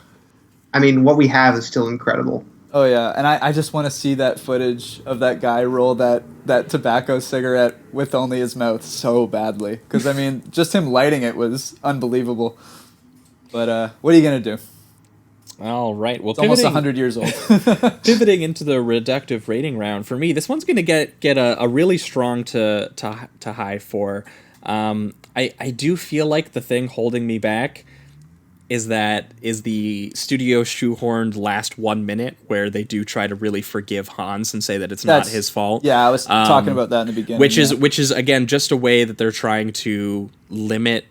I mean, what we have is still incredible. Oh yeah, and I just want to see that footage of that guy roll that tobacco cigarette with only his mouth so badly. Because I mean, just him lighting it was unbelievable. But what are you gonna do? All right. Well, It's almost 100 years old. pivoting into the reductive rating round for me, this one's going to get a really strong to high for. I do feel like the thing holding me back is the studio shoehorned last 1 minute where they do try to really forgive Hans and say that it's not his fault. Yeah, I was talking about that in the beginning. Which yeah. is again just a way that they're trying to limit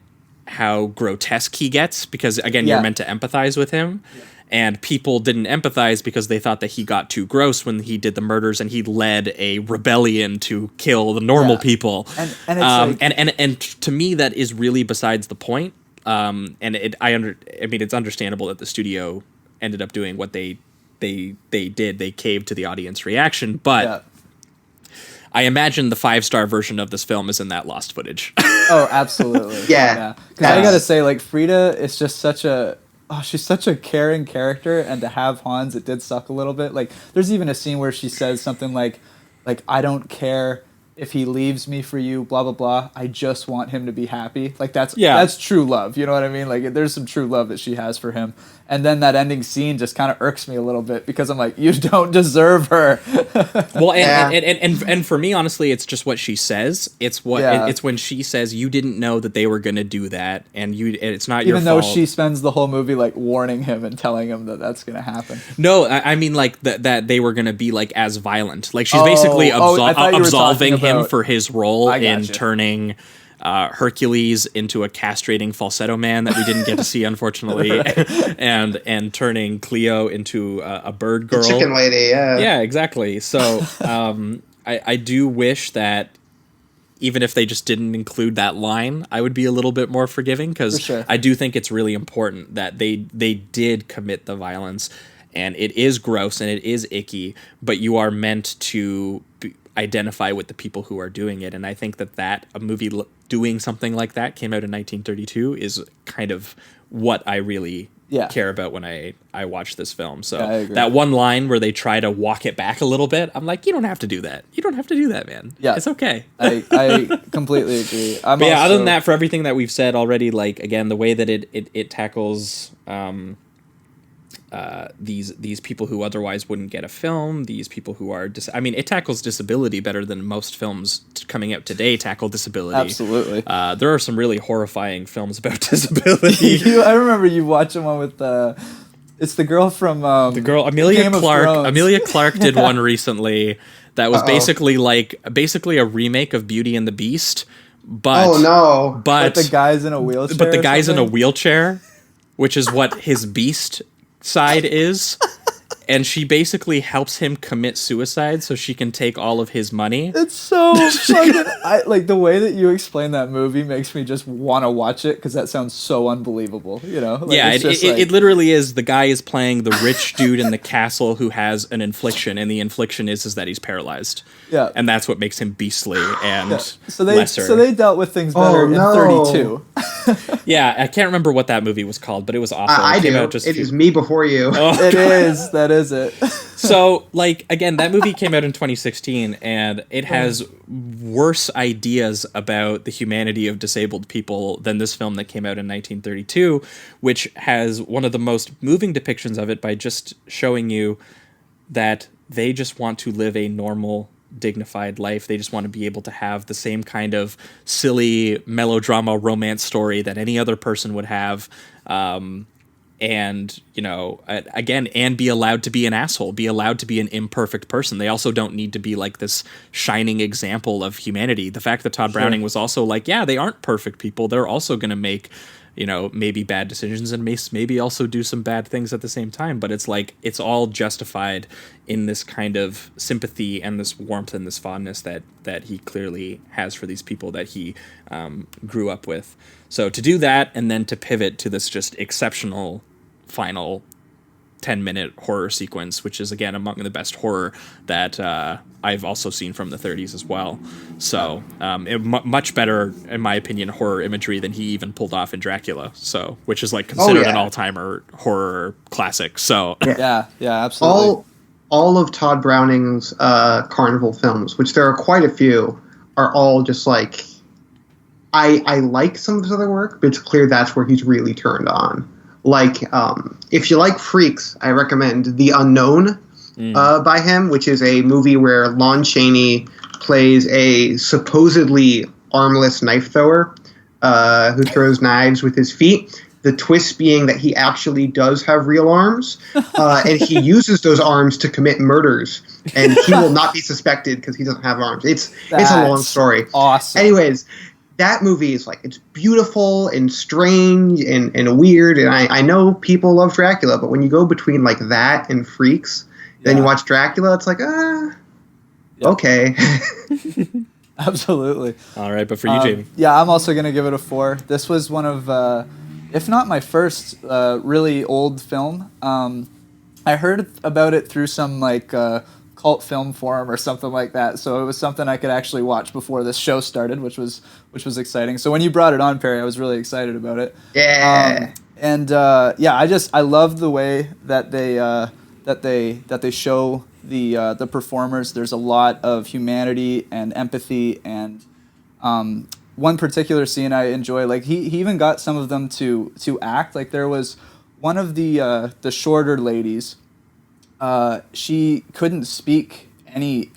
how grotesque he gets, because again Yeah. you're meant to empathize with him. And people didn't empathize because they thought that he got too gross when he did the murders, and he led a rebellion to kill the normal Yeah. people. And it's like- and to me that is really besides the point. I mean it's understandable that the studio ended up doing what they did. They caved to the audience reaction, but Yeah. I imagine the 5-star version of this film is in that lost footage. Oh, absolutely. Yeah. Because I Yes. gotta say, like, Frida is just she's such a caring character, and to have Hans, it did suck a little bit. Like, there's even a scene where she says something like, I don't care if he leaves me for you, blah blah blah. I just want him to be happy. Like that's true love. You know what I mean? Like there's some true love that she has for him. And then that ending scene just kind of irks me a little bit because I'm like, you don't deserve her. Well, and for me, honestly, it's just what she says. It's when she says you didn't know that they were going to do that, and it's not your fault. Even though she spends the whole movie like warning him and telling him that that's going to happen. No, I mean like that they were going to be like as violent. Like she's basically absolving him for his role in turning Hercules into a castrating falsetto man that we didn't get to see, unfortunately, and turning Cleo into a bird girl, the chicken lady. Yeah, exactly. So I do wish that even if they just didn't include that line, I would be a little bit more forgiving, because I do think it's really important that they did commit the violence, and it is gross and it is icky, but you are meant to identify with the people who are doing it. And I think that a movie doing something like that came out in 1932 is kind of what I really care about when I watch this film. So that one line where they try to walk it back a little bit, I'm like, you don't have to do that. You don't have to do that, man. Yeah, it's okay. I completely agree. But yeah, other than that, for everything that we've said already, like again, the way that it tackles these people who otherwise wouldn't get a film, these people who are it tackles disability better than most films coming out today tackle disability. Absolutely. There are some really horrifying films about disability. I remember you watching one with it's the girl from Amelia Clark. Amelia Clark did one recently that was basically a remake of Beauty and the Beast, but but the guy's in a wheelchair. But the guy's in a wheelchair, which is what his Beast side is, and she basically helps him commit suicide so she can take all of his money. It's so fucking like the way that you explain that movie makes me just want to watch it, because that sounds so unbelievable, you know? Like, yeah, it literally is. The guy is playing the rich dude in the castle who has an infliction, and the infliction is that he's paralyzed. Yeah, and that's what makes him beastly and lesser. So they dealt with things better in 32. Yeah, I can't remember what that movie was called, but it was awful. I do. It is Me Before You. Oh, it is. That is it. So, like, again, that movie came out in 2016, and it has worse ideas about the humanity of disabled people than this film that came out in 1932, which has one of the most moving depictions of it by just showing you that they just want to live a normal, dignified life. They just want to be able to have the same kind of silly melodrama romance story that any other person would have. and again, and be allowed to be an asshole, be allowed to be an imperfect person. They also don't need to be like this shining example of humanity. The fact that Todd Browning was also like, yeah, they aren't perfect people. They're also going to make, maybe bad decisions and maybe also do some bad things at the same time. But it's like, it's all justified in this kind of sympathy and this warmth and this fondness that he clearly has for these people that he grew up with. So to do that and then to pivot to this just exceptional final 10-minute horror sequence, which is again among the best horror that I've also seen from the 30s as well. So much better, in my opinion, horror imagery than he even pulled off in Dracula. So, which is like considered an all-timer horror classic. So yeah, absolutely. All of Todd Browning's Carnival films, which there are quite a few, are all just like, I like some of his other work, but it's clear that's where he's really turned on. Like, if you like Freaks, I recommend The Unknown by him, which is a movie where Lon Chaney plays a supposedly armless knife thrower who throws knives with his feet. The twist being that he actually does have real arms, and he uses those arms to commit murders, and he will not be suspected because he doesn't have arms. It's a long story. Awesome. Anyways, that movie is like, it's beautiful and strange and weird, and I know people love Dracula, but when you go between like that and Freaks, then you watch Dracula, it's like, okay. Absolutely. All right, but for you, Jamie. Yeah, I'm also going to give it a 4. This was one of, if not my first really old film. I heard about it through some like cult film forum or something like that, so it was something I could actually watch before this show started, which was exciting. So when you brought it on, Perry, I was really excited about it. Yeah. I love the way that they show the performers. There's a lot of humanity and empathy, and one particular scene I enjoy, like he even got some of them to act. Like there was one of the shorter ladies. She couldn't speak any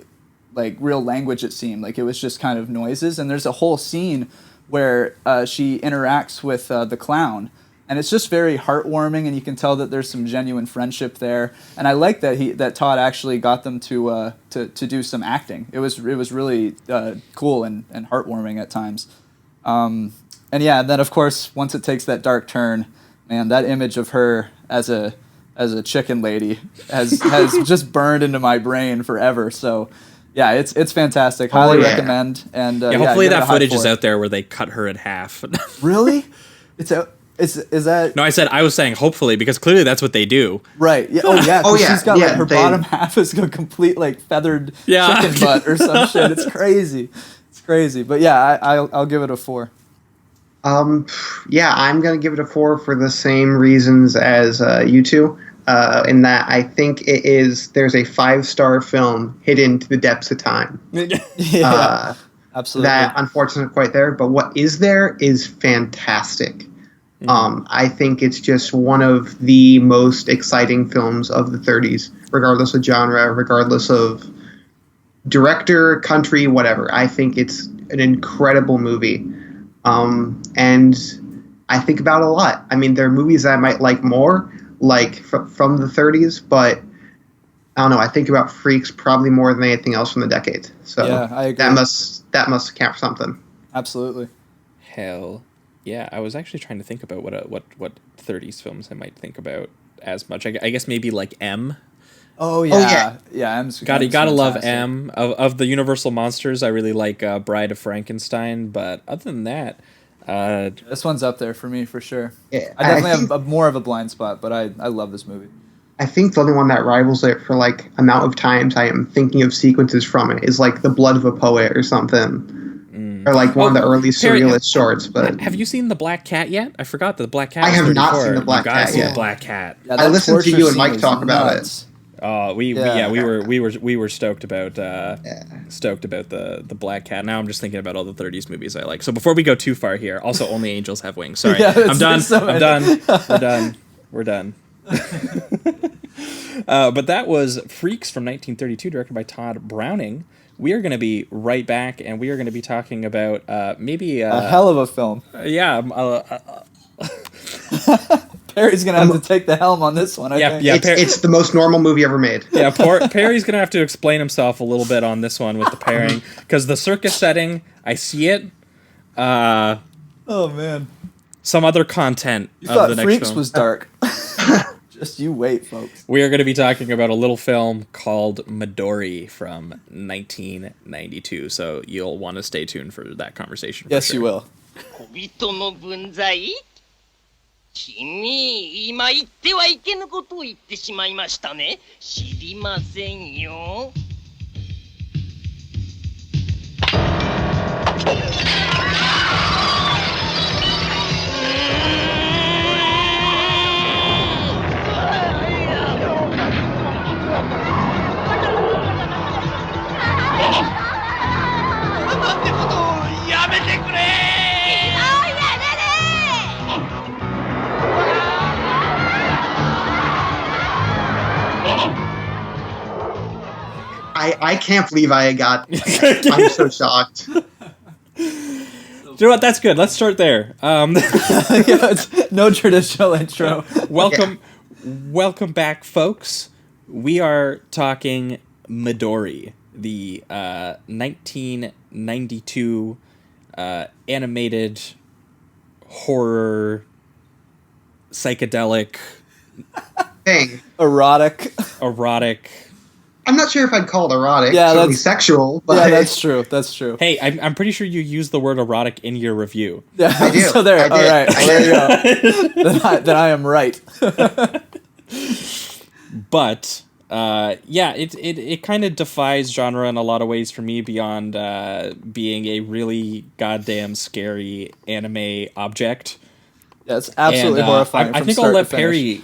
like real language, it seemed. Like it was just kind of noises, and there's a whole scene where she interacts with the clown, and it's just very heartwarming, and you can tell that there's some genuine friendship there. And I like that Todd actually got them to do some acting. It was really cool and heartwarming at times. And then of course once it takes that dark turn, man, that image of her as a chicken lady has just burned into my brain forever. So yeah, it's fantastic. Highly recommend. And hopefully that footage is out there where they cut her in half. Really? It's out. Is that? No, I was saying hopefully, because clearly that's what they do. Right. Yeah. Oh yeah. She's got like her bottom half is a complete like feathered chicken butt or some shit. It's crazy. It's crazy. But yeah, I'll give it a 4. I'm gonna give it a 4 for the same reasons as you two. In that I think there's a 5-star film hidden to the depths of time. Absolutely. That unfortunately quite there, but what is there is fantastic. I think it's just one of the most exciting films of the 30s, regardless of genre, regardless of director, country, whatever. I think it's an incredible movie. And I think about it a lot. I mean, there are movies that I might like more, like from the 30s, but I don't know. I think about Freaks probably more than anything else from the decade. So yeah, I agree. That must count for something. Absolutely. Hell yeah! I was actually trying to think about what 30s films I might think about as much. I guess maybe like M. Oh yeah, M's gotta love M. Of the Universal monsters, I really like Bride of Frankenstein. But other than that, this one's up there for me for sure. Yeah, I definitely have more of a blind spot, but I love this movie. I think the only one that rivals it for like amount of times I am thinking of sequences from it is like The Blood of a Poet or something. Or like one of the early surrealist shorts. But have you seen The Black Cat yet? I forgot that The Black Cat. I have not 34. seen The Black Cat yet. The Black Cat. Yeah, I listened to you and Mike talk about it. Oh, we were stoked about the Black Cat. Now I'm just thinking about all the 30s movies I like. So before we go too far here, also Only Angels Have Wings. Sorry, I'm done. We're done. But that was Freaks from 1932, directed by Todd Browning. We are going to be right back, and we are going to be talking about maybe a hell of a film. Perry's gonna have to take the helm on this one. I think. Yeah. It's the most normal movie ever made. Yeah, Perry's gonna have to explain himself a little bit on this one with the pairing, because the circus setting, I see it. Oh man. Some other content You of thought the next Freaks film. was dark. Just you wait, folks. We are going to be talking about a little film called Midori from 1992, so you'll want to stay tuned for that conversation. Yes, you will. 小人の分際君、今言ってはいけぬことを言ってしまいましたね。知りませんよ。なんてことをやめてくれ。 I can't believe I got. I'm so shocked. You know what? That's good. Let's start there. Yeah, it's no traditional intro. Welcome back, folks. We are talking Midori, the 1992 animated horror psychedelic Thing. Erotic. I'm not sure if I'd call it erotic. Yeah, Certainly that's- sexual. But Yeah, that's true. That's true. Hey, I'm pretty sure you used the word erotic in your review. Yeah, I do. so there. I did. All right. I There you go. then I am right. But yeah, it kind of defies genre in a lot of ways for me, beyond being a really goddamn scary anime object. Yeah, it's absolutely And, horrifying. I from think I'll start let to finish. Perry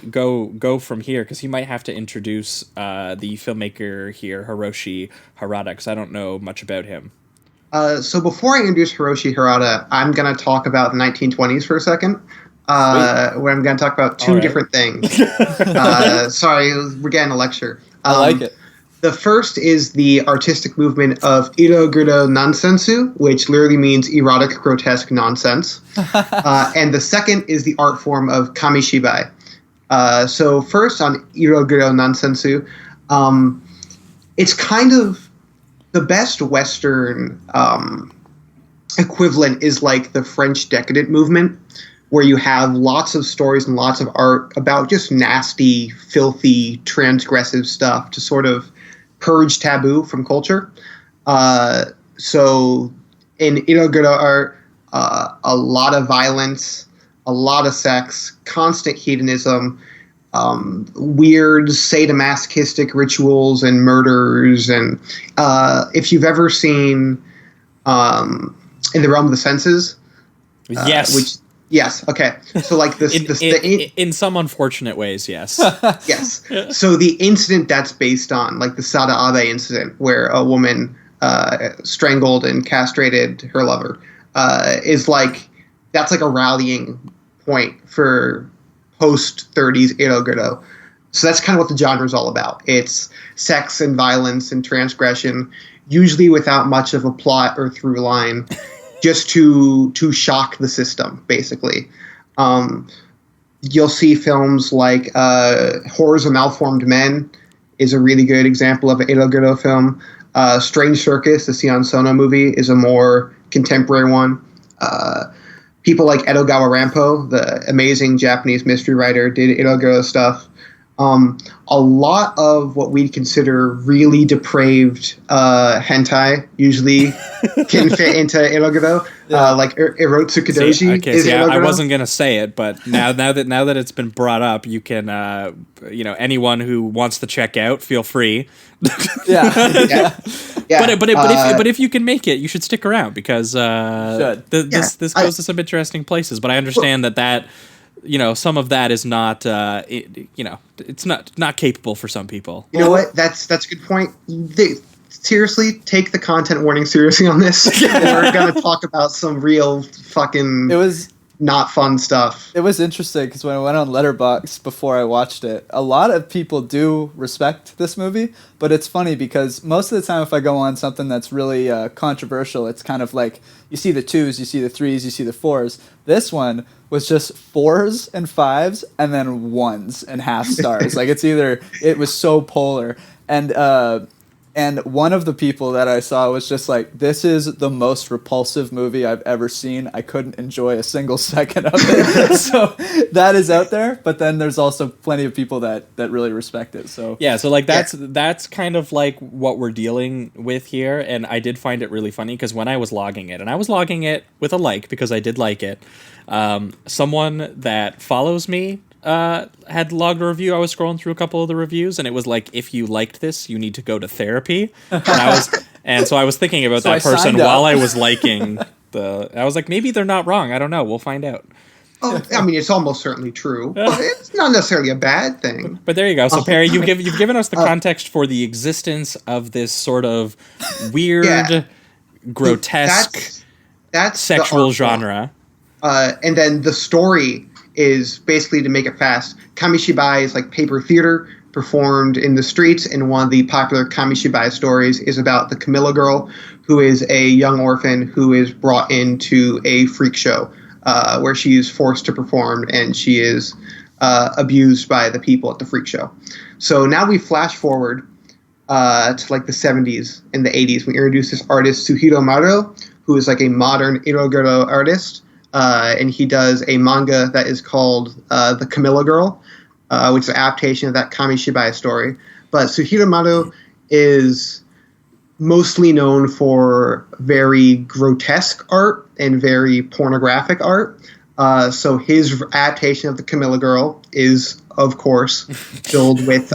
go from here, because he might have to introduce the filmmaker here, Hiroshi Harada, because I don't know much about him. So before I introduce Hiroshi Harada, I'm going to talk about the 1920s for a second. Where I'm going to talk about two All right. different things. Sorry, we're getting a lecture. I like it. The first is the artistic movement of Iroguro Nansensu, which literally means erotic, grotesque nonsense. And the second is the art form of Kamishibai. So first on Iroguro Nansensu, it's kind of the best Western equivalent is like the French decadent movement, where you have lots of stories and lots of art about just nasty, filthy, transgressive stuff to sort of purge taboo from culture. So in Iroguro art, a lot of violence, a lot of sex, constant hedonism, weird sadomasochistic rituals and murders. And if you've ever seen In the Realm of the Senses, Yes. Yes. Okay. So like this, in some unfortunate ways, yes. yes. So the incident that's based on, like the Sada Abe incident, where a woman strangled and castrated her lover, is like that's like a rallying point for post 30s Iroguro. So that's kind of what the genre is all about. It's sex and violence and transgression, usually without much of a plot or through line. Just to shock the system, basically. You'll see films like Horrors of Malformed Men is a really good example of an Iroguro film. Strange Circus, the Sion Sono movie, is a more contemporary one. People like Edogawa Rampo, the amazing Japanese mystery writer, did Iroguro stuff. A lot of what we consider really depraved hentai usually can fit into Iroguro, like Erotsu Kadoshi. is I Iroguro. wasn't gonna say it, but now that it's been brought up, you can anyone who wants to check out, feel free. Yeah. Yeah. But if you can make it, you should stick around, because this goes to some interesting places. But I understand that some of that is not it's not capable for some people. You know what? That's a good point. Seriously, take the content warning seriously on this. We're going to talk about some real fucking not fun stuff. It was interesting because when I went on Letterboxd before I watched it, a lot of people do respect this movie, but it's funny because most of the time if I go on something that's really controversial, it's kind of like you see the 2s, you see the 3s, you see the 4s. This one was just 4s and 5s and then 1s and half stars. Like it was so polar. And one of the people that I saw was just like, this is the most repulsive movie I've ever seen. I couldn't enjoy a single second of it. So that is out there. But then there's also plenty of people that really respect it. So yeah, so like that's kind of like what we're dealing with here. And I did find it really funny because when I was logging it, and I was logging it with a like because I did like it, someone that follows me had logged a review. I was scrolling through a couple of the reviews, and it was like, if you liked this, you need to go to therapy. And so I was thinking about that person while I was liking I was like, maybe they're not wrong. I don't know. We'll find out. Oh, I mean, it's almost certainly true, but it's not necessarily a bad thing. But there you go. So Perry, you've given us the context for the existence of this sort of weird, grotesque, that's sexual genre. And then the story is basically, to make it fast, Kamishibai is like paper theater performed in the streets, and one of the popular Kamishibai stories is about the Camilla girl, who is a young orphan who is brought into a freak show where she is forced to perform, and she is abused by the people at the freak show. So now we flash forward to like the 70s and the 80s. We introduce this artist, Suhiro Maro, who is like a modern Iroguro artist. And he does a manga that is called The Camilla Girl, which is an adaptation of that Kamishibai story. But Suhiro Maro is mostly known for very grotesque art and very pornographic art. So his adaptation of The Camilla Girl is, of course, filled with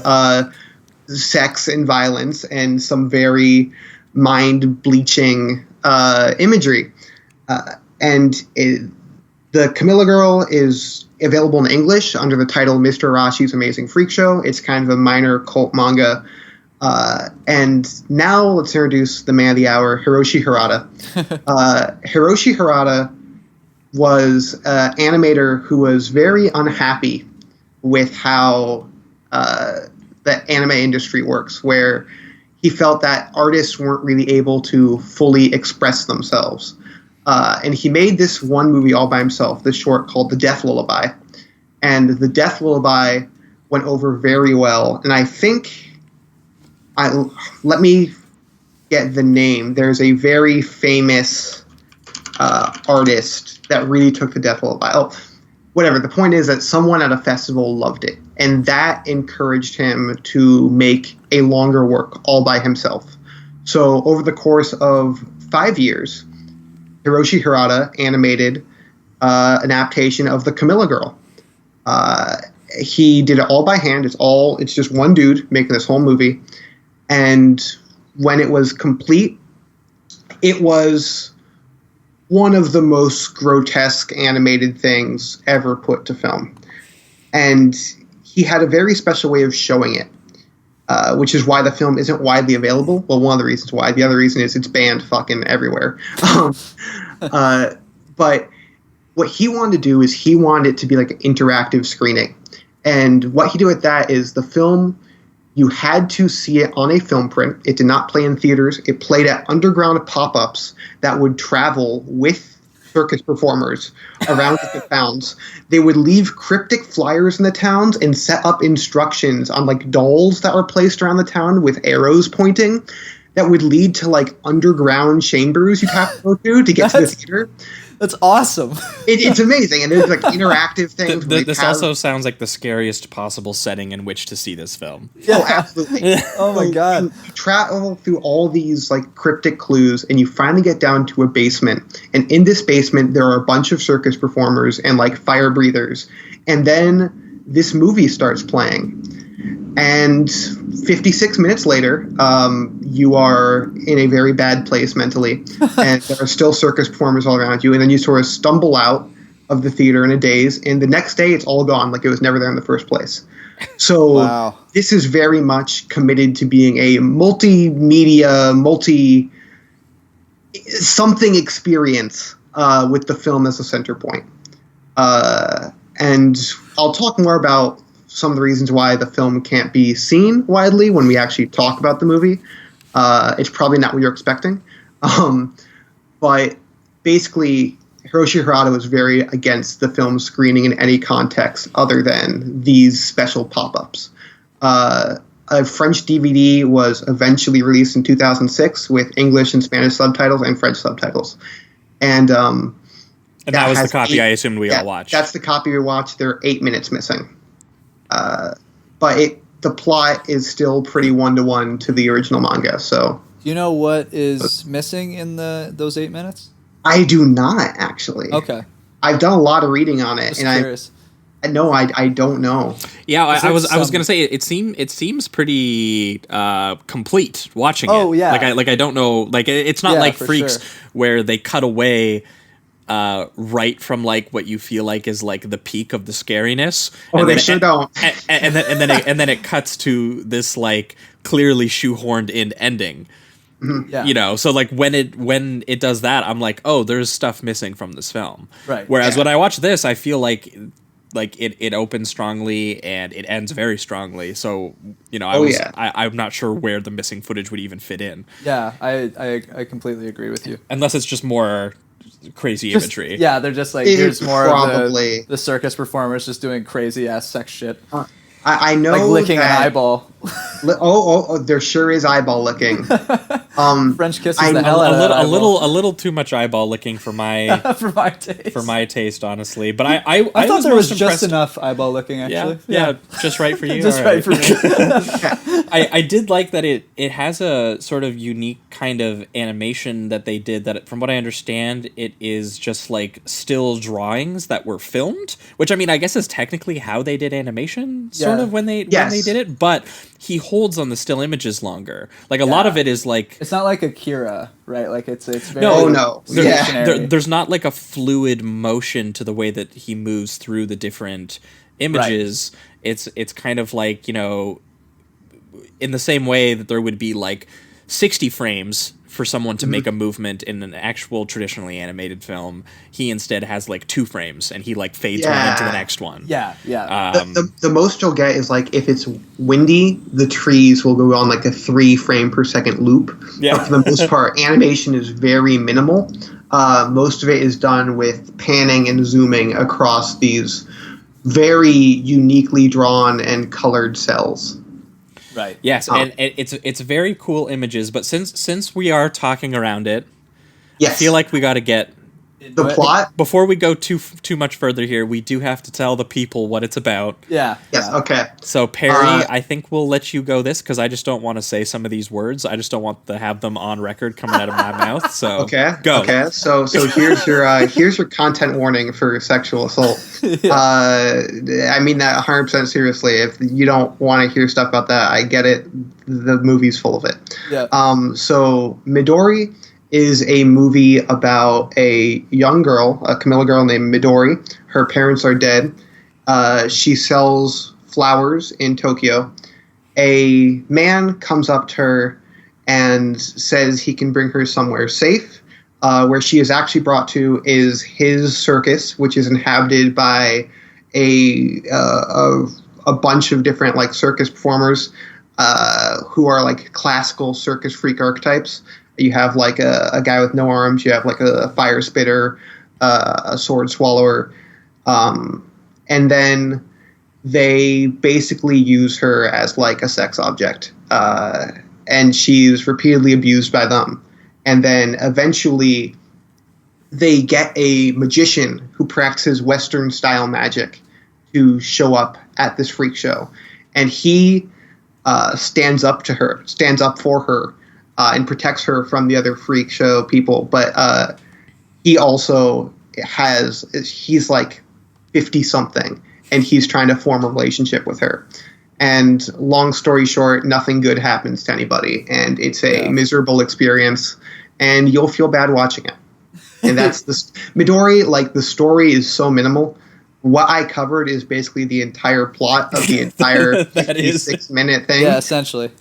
sex and violence and some very mind-bleaching imagery. The Camilla Girl is available in English under the title Mr. Arashi's Amazing Freak Show. It's kind of a minor cult manga. And now let's introduce the man of the hour, Hiroshi Harada. Hiroshi Harada was an animator who was very unhappy with how the anime industry works, where he felt that artists weren't really able to fully express themselves. And he made this one movie all by himself, this short called The Death Lullaby. And The Death Lullaby went over very well. And I think, let me get the name. There's a very famous artist that really took The Death Lullaby. Oh, whatever. The point is that someone at a festival loved it. And that encouraged him to make a longer work all by himself. So over the course of 5 years, Hiroshi Harada animated an adaptation of The Camilla Girl. He did it all by hand. It's just one dude making this whole movie. And when it was complete, it was one of the most grotesque animated things ever put to film. And he had a very special way of showing it, which is why the film isn't widely available. Well, one of the reasons why. The other reason is it's banned fucking everywhere. But what he wanted to do is he wanted it to be like an interactive screening. And what he did with that is the film, you had to see it on a film print. It did not play in theaters. It played at underground pop-ups that would travel with circus performers around the towns. They would leave cryptic flyers in the towns and set up instructions on like dolls that were placed around the town with arrows pointing that would lead to like underground chambers you'd have to go to get to the theater. That's awesome. It's amazing. And there's like interactive things. This also sounds like the scariest possible setting in which to see this film. Yeah. Oh, absolutely. Oh my God. You travel through all these like cryptic clues and you finally get down to a basement. And in this basement, there are a bunch of circus performers and like fire breathers. And then this movie starts playing. And 56 minutes later, you are in a very bad place mentally, and there are still circus performers all around you, and then you sort of stumble out of the theater in a daze, and the next day it's all gone, like it was never there in the first place. So wow. This is very much committed to being a multimedia, multi-something experience with the film as a center point. And I'll talk more about some of the reasons why the film can't be seen widely when we actually talk about the movie. It's probably not what you're expecting. But basically, Hiroshi Harada was very against the film screening in any context other than these special pop-ups. A French DVD was eventually released in 2006 with English and Spanish subtitles and French subtitles. And that was the copy I assumed we all watched. That's the copy we watched. There are 8 minutes missing. But the plot is still pretty one-to-one to the original manga. So, do you know what is missing in those 8 minutes? I do not, actually. Okay. I've done a lot of reading on it. Just curious. I don't know. Yeah, I was gonna say it seems pretty complete watching it. Oh yeah. I don't know, like it's not like Freaks where they cut away right from like what you feel like is like the peak of the scariness. Oh, they sure don't. And then it cuts to this like clearly shoehorned in ending. Mm-hmm. Yeah. You know, so like when it does that, I'm like, oh, there's stuff missing from this film. Right. Whereas when I watch this, I feel like it opens strongly and it ends very strongly. So, you know, I'm not sure where the missing footage would even fit in. Yeah, I completely agree with you. Unless it's just more crazy imagery. Yeah, they're just like, here's more of the circus performers just doing crazy ass sex shit. I know, like licking an eyeball. There sure is eyeball licking. French kisses the hell out of that eyeball. A little too much eyeball licking for my for my taste. Honestly. But I thought there was just enough eyeball licking, actually. Yeah, just right for you. Just right for me. I did like that it has a sort of unique kind of animation that they did that, from what I understand, it is just like still drawings that were filmed, which I mean, I guess is technically how they did animation sort of when they did it, but he holds on the still images longer. Like a lot of it is like, it's not like Akira, right? Like it's very there's not like a fluid motion to the way that he moves through the different images. Right. It's kind of like, you know, in the same way that there would be like 60 frames for someone to make a movement in an actual traditionally animated film, he instead has like 2 frames and he like fades one into the next one. Yeah. The most you'll get is like if it's windy, the trees will go on like a 3 frame per second loop. Yeah. But for the most part, animation is very minimal. Most of it is done with panning and zooming across these very uniquely drawn and colored cells. Right. Yes, and it's very cool images, but since we are talking around it, I feel like we got to get the plot. Before we go too much further here, we do have to tell the people what it's about. Yeah. Yes. Okay. So Perry, I think we'll let you go this because I just don't want to say some of these words. I just don't want to have them on record coming out of my mouth. So go. Okay. So here's your content warning for sexual assault. I mean that 100% seriously. If you don't want to hear stuff about that, I get it. The movie's full of it. Yeah. So Midori is a movie about a young girl, a Camilla girl named Midori. Her parents are dead. She sells flowers in Tokyo. A man comes up to her and says he can bring her somewhere safe. Where she is actually brought to is his circus, which is inhabited by a bunch of different like circus performers who are like classical circus freak archetypes. You have like a guy with no arms. You have like a fire spitter, a sword swallower. And then they basically use her as like a sex object. And she's repeatedly abused by them. And then eventually they get a magician who practices Western style magic to show up at this freak show. And he stands up for her. And protects her from the other freak show people. But he also he's like 50-something, and he's trying to form a relationship with her. And long story short, nothing good happens to anybody, and it's a miserable experience, and you'll feel bad watching it. And that's Midori, like the story is so minimal. What I covered is basically the entire plot of the entire 56-minute thing. Yeah, essentially.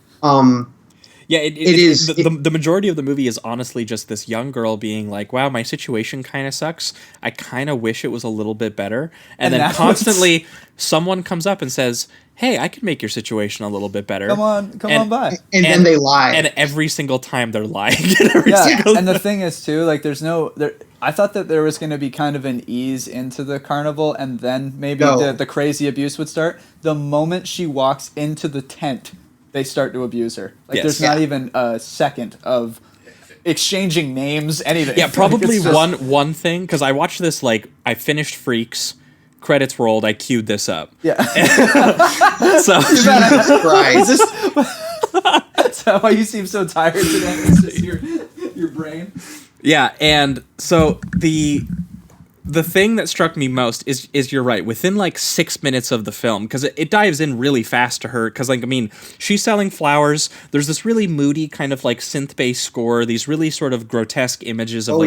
Yeah, It is the majority of the movie is honestly just this young girl being like, "Wow, my situation kind of sucks. I kind of wish it was a little bit better." And then constantly someone comes up and says, "Hey, I can make your situation a little bit better. Come on by." and then they lie. And every single time they're lying. And the thing is too, like, I thought that there was going to be kind of an ease into the carnival, and then maybe the crazy abuse would start. The moment she walks into the tent, they start to abuse her. Like, there's not even a second of exchanging names, anything. Yeah, probably one thing, because I watched this, like, I finished Freaks, credits rolled, I queued this up. Yeah. So, Jesus Christ. So why you seem so tired today? It's just your brain. Yeah, and so the thing that struck me most is you're right, within like 6 minutes of the film, because it dives in really fast to her, because, like, I mean, she's selling flowers, there's this really moody kind of like synth-based score, these really sort of grotesque images of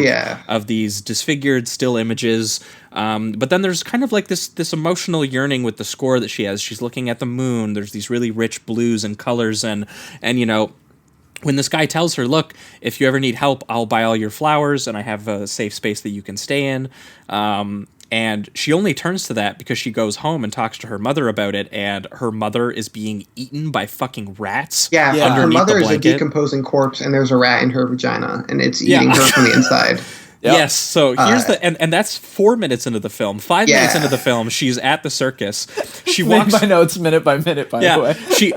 of these disfigured still images, but then there's kind of like this emotional yearning with the score that she has. She's looking at the moon, there's these really rich blues and colors, and you know, when this guy tells her, "Look, if you ever need help, I'll buy all your flowers, and I have a safe space that you can stay in." And she only turns to that because she goes home and talks to her mother about it, and her mother is being eaten by fucking rats. Yeah, her mother is a decomposing corpse, and there's a rat in her vagina, and it's eating her from the inside. Yep. Yes, so here's and that's 4 minutes into the film. 5 minutes into the film, she's at the circus. She walks my notes minute by minute, by the way.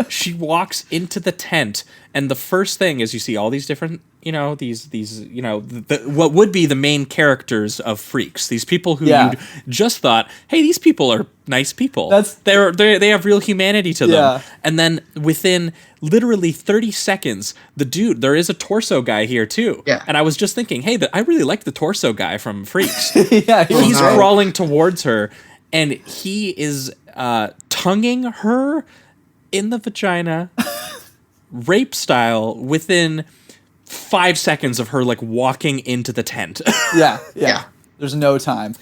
she walks into the tent, and the first thing is you see all these different, you know, these you know, what would be the main characters of Freaks. These people who you just thought, "Hey, these people are nice people. They have real humanity to them." Yeah. And then within literally 30 seconds, there is a torso guy here too. Yeah. And I was just thinking, hey, I really like the torso guy from Freaks. Yeah, he's crawling towards her, and he is tonguing her in the vagina, rape style, within 5 seconds of her like walking into the tent. Yeah. There's no time.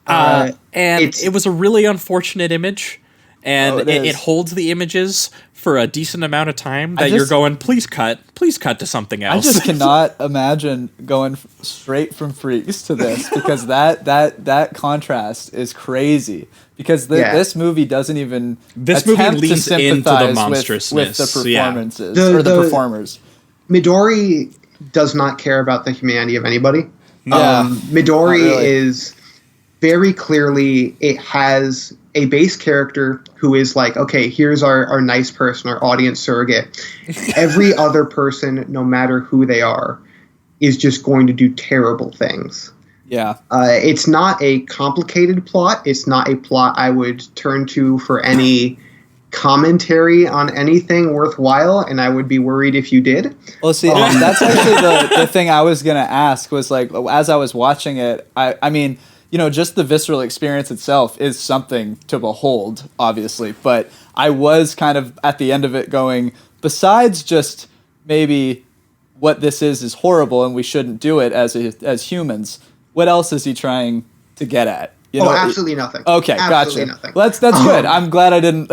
And it was a really unfortunate image, and it holds the images for a decent amount of time that you're going, please cut to something else. I just cannot imagine going straight from Freaks to this, because that contrast is crazy. Because this movie doesn't even leans into the monstrousness with the performances or the performers. Midori does not care about the humanity of anybody. Yeah, Midori is very clearly, it has a base character who is like, okay, here's our nice person, our audience surrogate. Every other person, no matter who they are, is just going to do terrible things. Yeah. It's not a complicated plot. It's not a plot I would turn to for any commentary on anything worthwhile, and I would be worried if you did. Well, see, that's actually the thing I was going to ask, was like, as I was watching it, I mean, you know, just the visceral experience itself is something to behold, obviously. But I was kind of at the end of it going, besides just maybe what this is horrible and we shouldn't do it as humans, what else is he trying to get at? You know, absolutely nothing. Okay, absolutely gotcha. Nothing. Well, that's good. I'm glad I didn't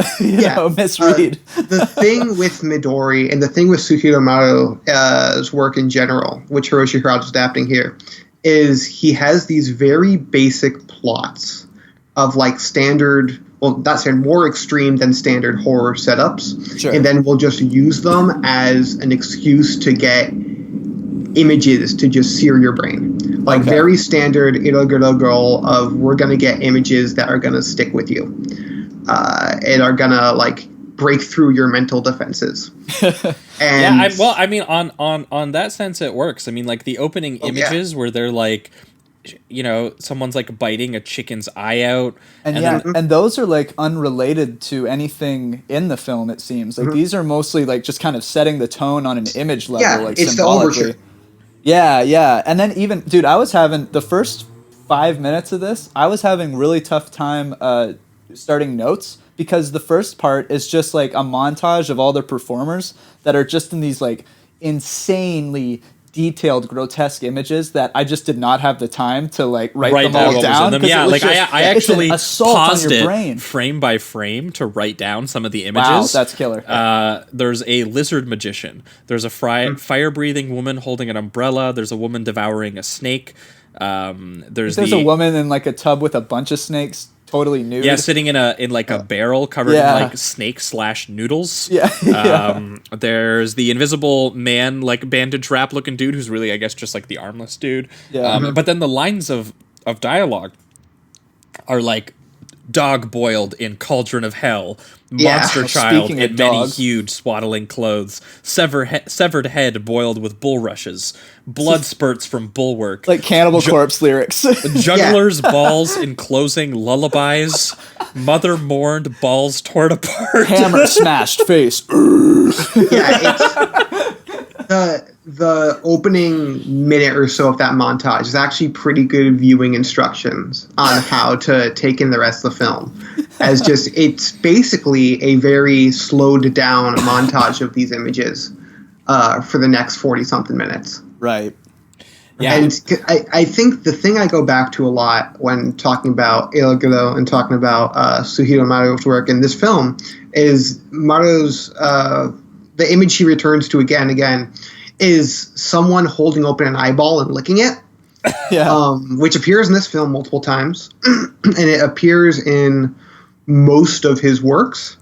misread. The thing with Midori and the thing with Suhiro Maru's work in general, which Hiroshi Hirata is adapting here, is he has these very basic plots of like standard, well, not standard, more extreme than standard horror setups. Sure. And then we'll just use them as an excuse to get images to just sear your brain. Like very standard iroguro of, we're going to get images that are going to stick with you and are going to like break through your mental defenses. And I mean, on that sense, it works. I mean, like the opening images where they're like, you know, someone's like biting a chicken's eye out, and those are like unrelated to anything in the film. It seems like these are mostly like just kind of setting the tone on an image level, like it's symbolically. the overture. Yeah, and then even, dude, I was having the first 5 minutes of this, I was having really tough time starting notes, because the first part is just like a montage of all the performers that are just in these like insanely detailed, grotesque images that I just did not have the time to like write them down all what was in down. them. 'Cause Yeah, it was like just- I it's an actually assault paused on your it brain. frame by frame to write down some of the images. Wow, that's killer. There's a lizard magician. There's a fire-breathing woman holding an umbrella. There's a woman devouring a snake. There's a woman in like a tub with a bunch of snakes, totally nude. Yeah, sitting in like a barrel covered in like snake / noodles. Yeah. There's the invisible man, like bandage wrap looking dude, who's really, I guess, just like the armless dude. Yeah. But then the lines of dialogue are like, dog boiled in cauldron of hell, monster child Speaking in of many dogs. hued swaddling clothes, severed head boiled with bulrushes, blood spurts from bulwark, Like Cannibal Corpse lyrics. jugglers' balls enclosing lullabies, mother mourned, balls torn apart. Hammer smashed face. The opening minute or so of that montage is actually pretty good viewing instructions on how to take in the rest of the film. As just, it's basically a very slowed down montage of these images for the next 40-something minutes. Right. Yeah. And I think the thing I go back to a lot when talking about Elaguro and talking about Suhiro Maru's work in this film is Maru's, the image he returns to again and again is someone holding open an eyeball and licking it, which appears in this film multiple times, and it appears in most of his works.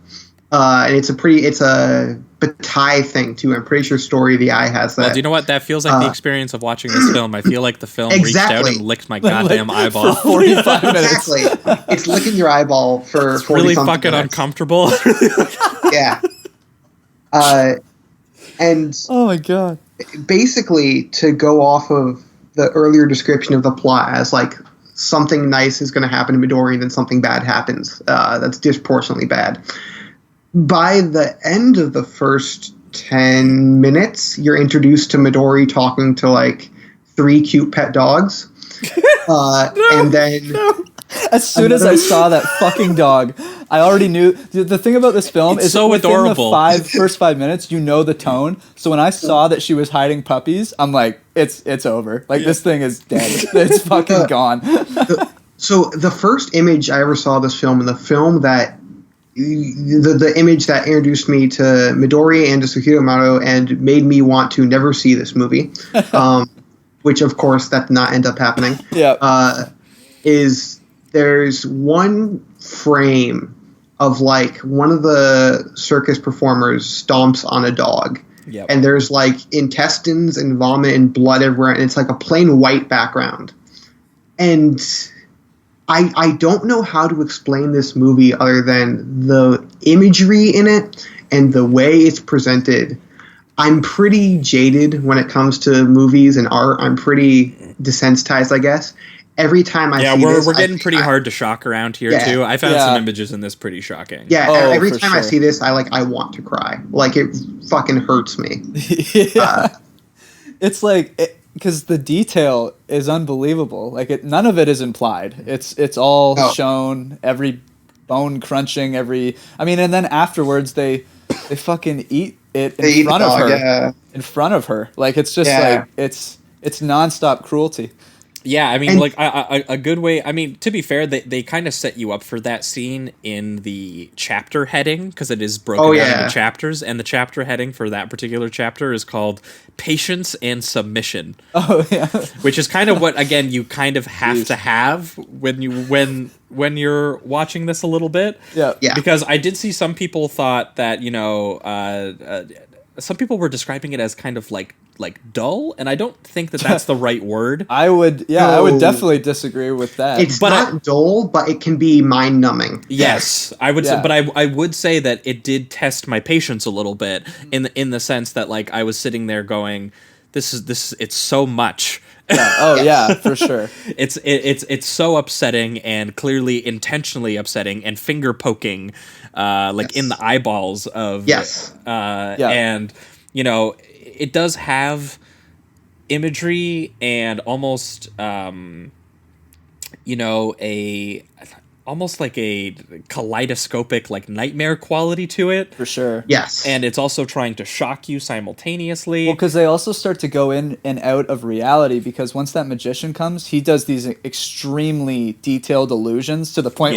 And it's a Bataille thing too. I'm pretty sure Story of the Eye has that. Well, do you know what? That feels like the experience of watching this film. I feel like the film reached out and licked my goddamn eyeball. For 45 minutes. Exactly. It's licking your eyeball for 40 Really something fucking minutes. uncomfortable. Yeah. And Oh my god. basically, to go off of the earlier description of the plot as like something nice is going to happen to Midori and then something bad happens, that's disproportionately bad. By the end of the first 10 minutes, you're introduced to Midori talking to like 3 cute pet dogs. And then As soon as I saw that fucking dog, I already knew. The thing about this film It's is so within adorable. the first 5 minutes, you know the tone. So when I saw that she was hiding puppies, I'm like, it's over. Like, this thing is dead. It's fucking gone. So the first image I ever saw of this film, and the film that the image that introduced me to Midori and to Suhiro Maru and made me want to never see this movie, which of course that did not end up happening. Is there's one frame of like one of the circus performers stomps on a dog. Yep. And there's like intestines and vomit and blood everywhere, and it's like a plain white background. And I don't know how to explain this movie other than the imagery in it and the way it's presented. I'm pretty jaded when it comes to movies and art. I'm pretty desensitized, I guess. Every time I see this, we're getting pretty hard to shock around here too. I found some images in this pretty shocking. Yeah, Oh, every for time I sure. see this, I want to cry. Like, it fucking hurts me. It's like because the detail is unbelievable. Like none of it is implied. It's all shown. Every bone crunching. And then afterwards they fucking eat it in front of her. Yeah. In front of her. Like it's just like it's nonstop cruelty. Yeah, I mean, And- like a good way. I mean, to be fair, they kind of set you up for that scene in the chapter heading because it is broken down into chapters, and the chapter heading for that particular chapter is called "Patience and Submission," Oh yeah. which is kind of what again you kind of have to have when you're watching this a little bit. Yeah. Yeah. Because I did see some people thought that some people were describing it as kind of like dull, and I don't think that that's the right word. I would definitely disagree with that. It's not dull, but it can be mind-numbing. Yes, I would say, Yeah. but I would say that it did test my patience a little bit in the sense that like I was sitting there going, this is it's so much. Yeah, for sure. It's so upsetting and clearly intentionally upsetting and finger poking, in the eyeballs of and it does have imagery and almost almost like a kaleidoscopic, like nightmare quality to it. For sure. Yes. And it's also trying to shock you simultaneously. Well, because they also start to go in and out of reality, because once that magician comes, he does these extremely detailed illusions to the point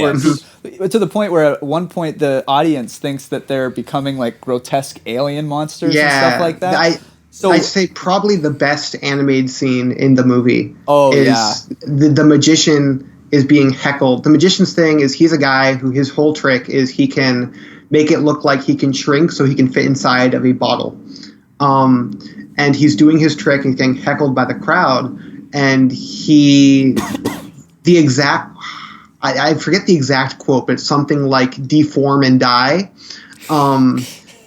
where at one point the audience thinks that they're becoming like grotesque alien monsters and stuff like that. I'd say probably the best animated scene in the movie is the magician is being heckled. The magician's thing is he's a guy who his whole trick is he can make it look like he can shrink so he can fit inside of a bottle. And he's doing his trick and getting heckled by the crowd. And I forget the exact quote, but it's something like deform and die.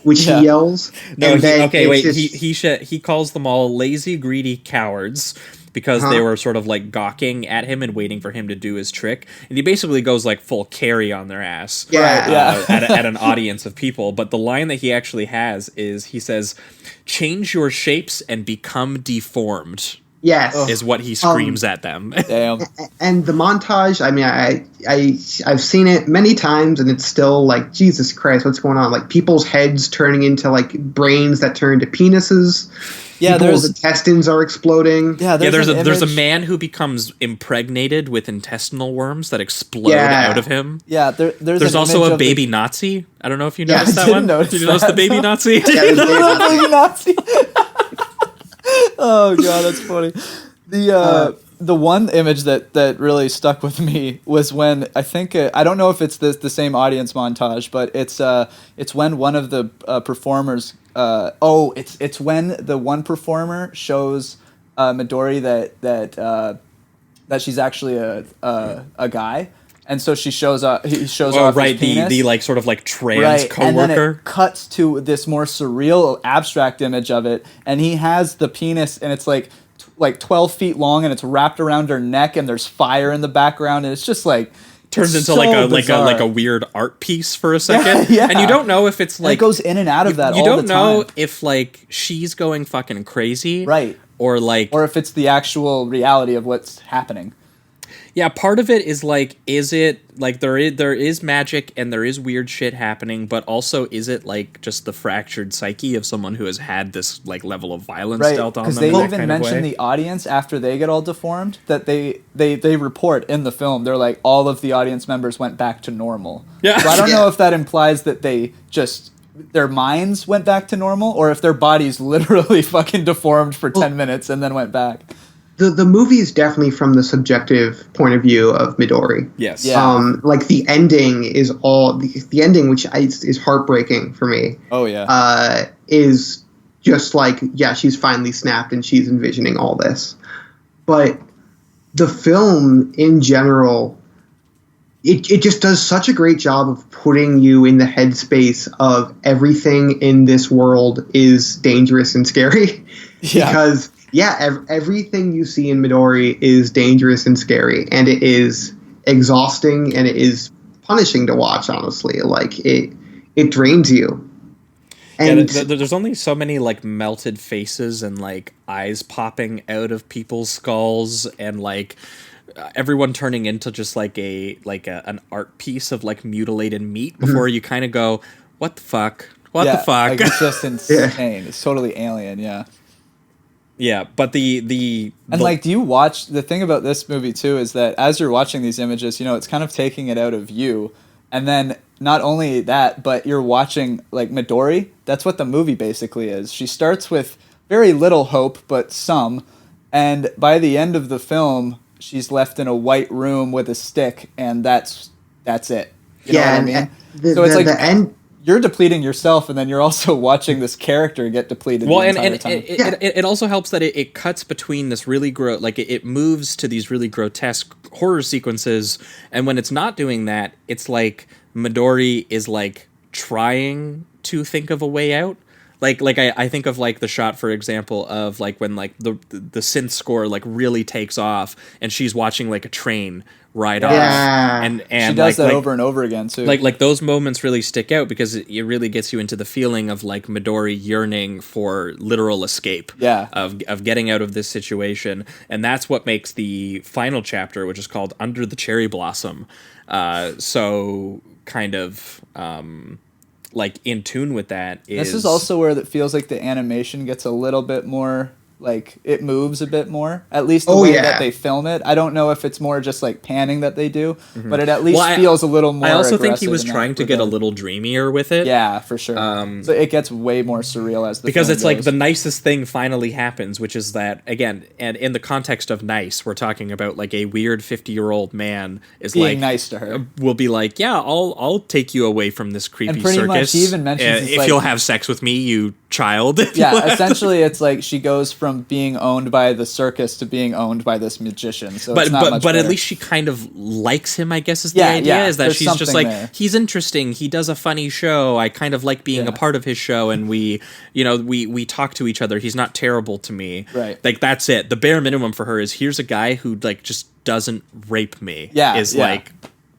Which he yells. No, he calls them all lazy, greedy cowards because they were sort of like gawking at him and waiting for him to do his trick. And he basically goes like full carry on their ass at an audience of people. But the line that he actually has is he says, "Change your shapes and become deformed." Yes, is what he screams at them. Damn. And the montage, I mean, I've seen it many times, and it's still like, Jesus Christ, what's going on? Like people's heads turning into like brains that turn into penises. Yeah, people's intestines are exploding. Yeah, there's a man who becomes impregnated with intestinal worms that explode out of him. Yeah, there's also a baby Nazi. I don't know if you noticed that one. Did you notice the baby Nazi? Baby Nazi. Oh god, that's funny. The one image that really stuck with me was when I think I don't know if it's the same audience montage, but it's when one of the performers it's when the one performer shows Midori that she's actually a guy. And so he shows off his penis. The like sort of like trans coworker. And then it cuts to this more surreal, abstract image of it, and he has the penis, and it's like 12 feet long, and it's wrapped around her neck, and there's fire in the background, and it's just like turns into so like a weird art piece for a second. Yeah. And you don't know if it's like it goes in and out of that. You all don't the time. know if like she's going fucking crazy, right? Or if it's the actual reality of what's happening. Yeah, part of it is like, is it like there is magic and there is weird shit happening, but also is it like just the fractured psyche of someone who has had this like level of violence dealt on them? Because they even mention the audience after they get all deformed that they report in the film. They're like, all of the audience members went back to normal. Yeah. So I don't know if that implies that they just their minds went back to normal, or if their bodies literally fucking deformed for 10 minutes and then went back. The movie is definitely from the subjective point of view of Midori. Yes. Yeah. Like the ending is all the ending, which is heartbreaking for me. Oh yeah. Is just like, yeah, she's finally snapped and she's envisioning all this. But the film in general, it just does such a great job of putting you in the headspace of everything in this world is dangerous and scary. Yeah. Because everything you see in Midori is dangerous and scary, and it is exhausting, and it is punishing to watch, honestly. Like, it drains you. And there's only so many, like, melted faces and, like, eyes popping out of people's skulls, and, like, everyone turning into just, like, an art piece of, like, mutilated meat before you kind of go, what the fuck? What the fuck? Like, it's just insane. It's totally alien, yeah. Yeah, but do you watch the thing about this movie too is that as you're watching these images, you know, it's kind of taking it out of you, and then not only that, but you're watching like Midori. That's what the movie basically is. She starts with very little hope, but some, and by the end of the film, she's left in a white room with a stick, and that's it. You know what I mean? So it's like the end. You're depleting yourself, and then you're also watching this character get depleted the entire time. It also helps that it cuts between this really it moves to these really grotesque horror sequences, and when it's not doing that, it's like Midori is like trying to think of a way out. I think of like the shot, for example, of like when like the synth score like really takes off and she's watching like a train ride off, and she does that over and over again too. Like those moments really stick out because it really gets you into the feeling of like Midori yearning for literal escape, of getting out of this situation, and that's what makes the final chapter, which is called Under the Cherry Blossom, so kind of like in tune with that. This is also where it feels like the animation gets a little bit more, like, it moves a bit more, at least the way that they film it. I don't know if it's more just like panning that they do, but it at least feels a little more. I also think he was trying to get a little dreamier with it. Yeah, for sure. So it gets way more surreal as the because film it's goes. like the nicest thing finally happens, which is that, again, and in the context of nice, we're talking about like a weird 50-year-old man is being like nice to her. Will be like, yeah, I'll take you away from this creepy and pretty circus. much he even mentions if you'll have sex with me, you child. Yeah, essentially it's like she goes from being owned by the circus to being owned by this magician. So but it's not much but better. at least she kind of likes him, I guess, is the idea, is that there's she's just like, there. he's interesting, he does a funny show, I kind of like being a part of his show, and we talk to each other, he's not terrible to me. Right. Like, that's it. The bare minimum for her is, here's a guy who like just doesn't rape me. Like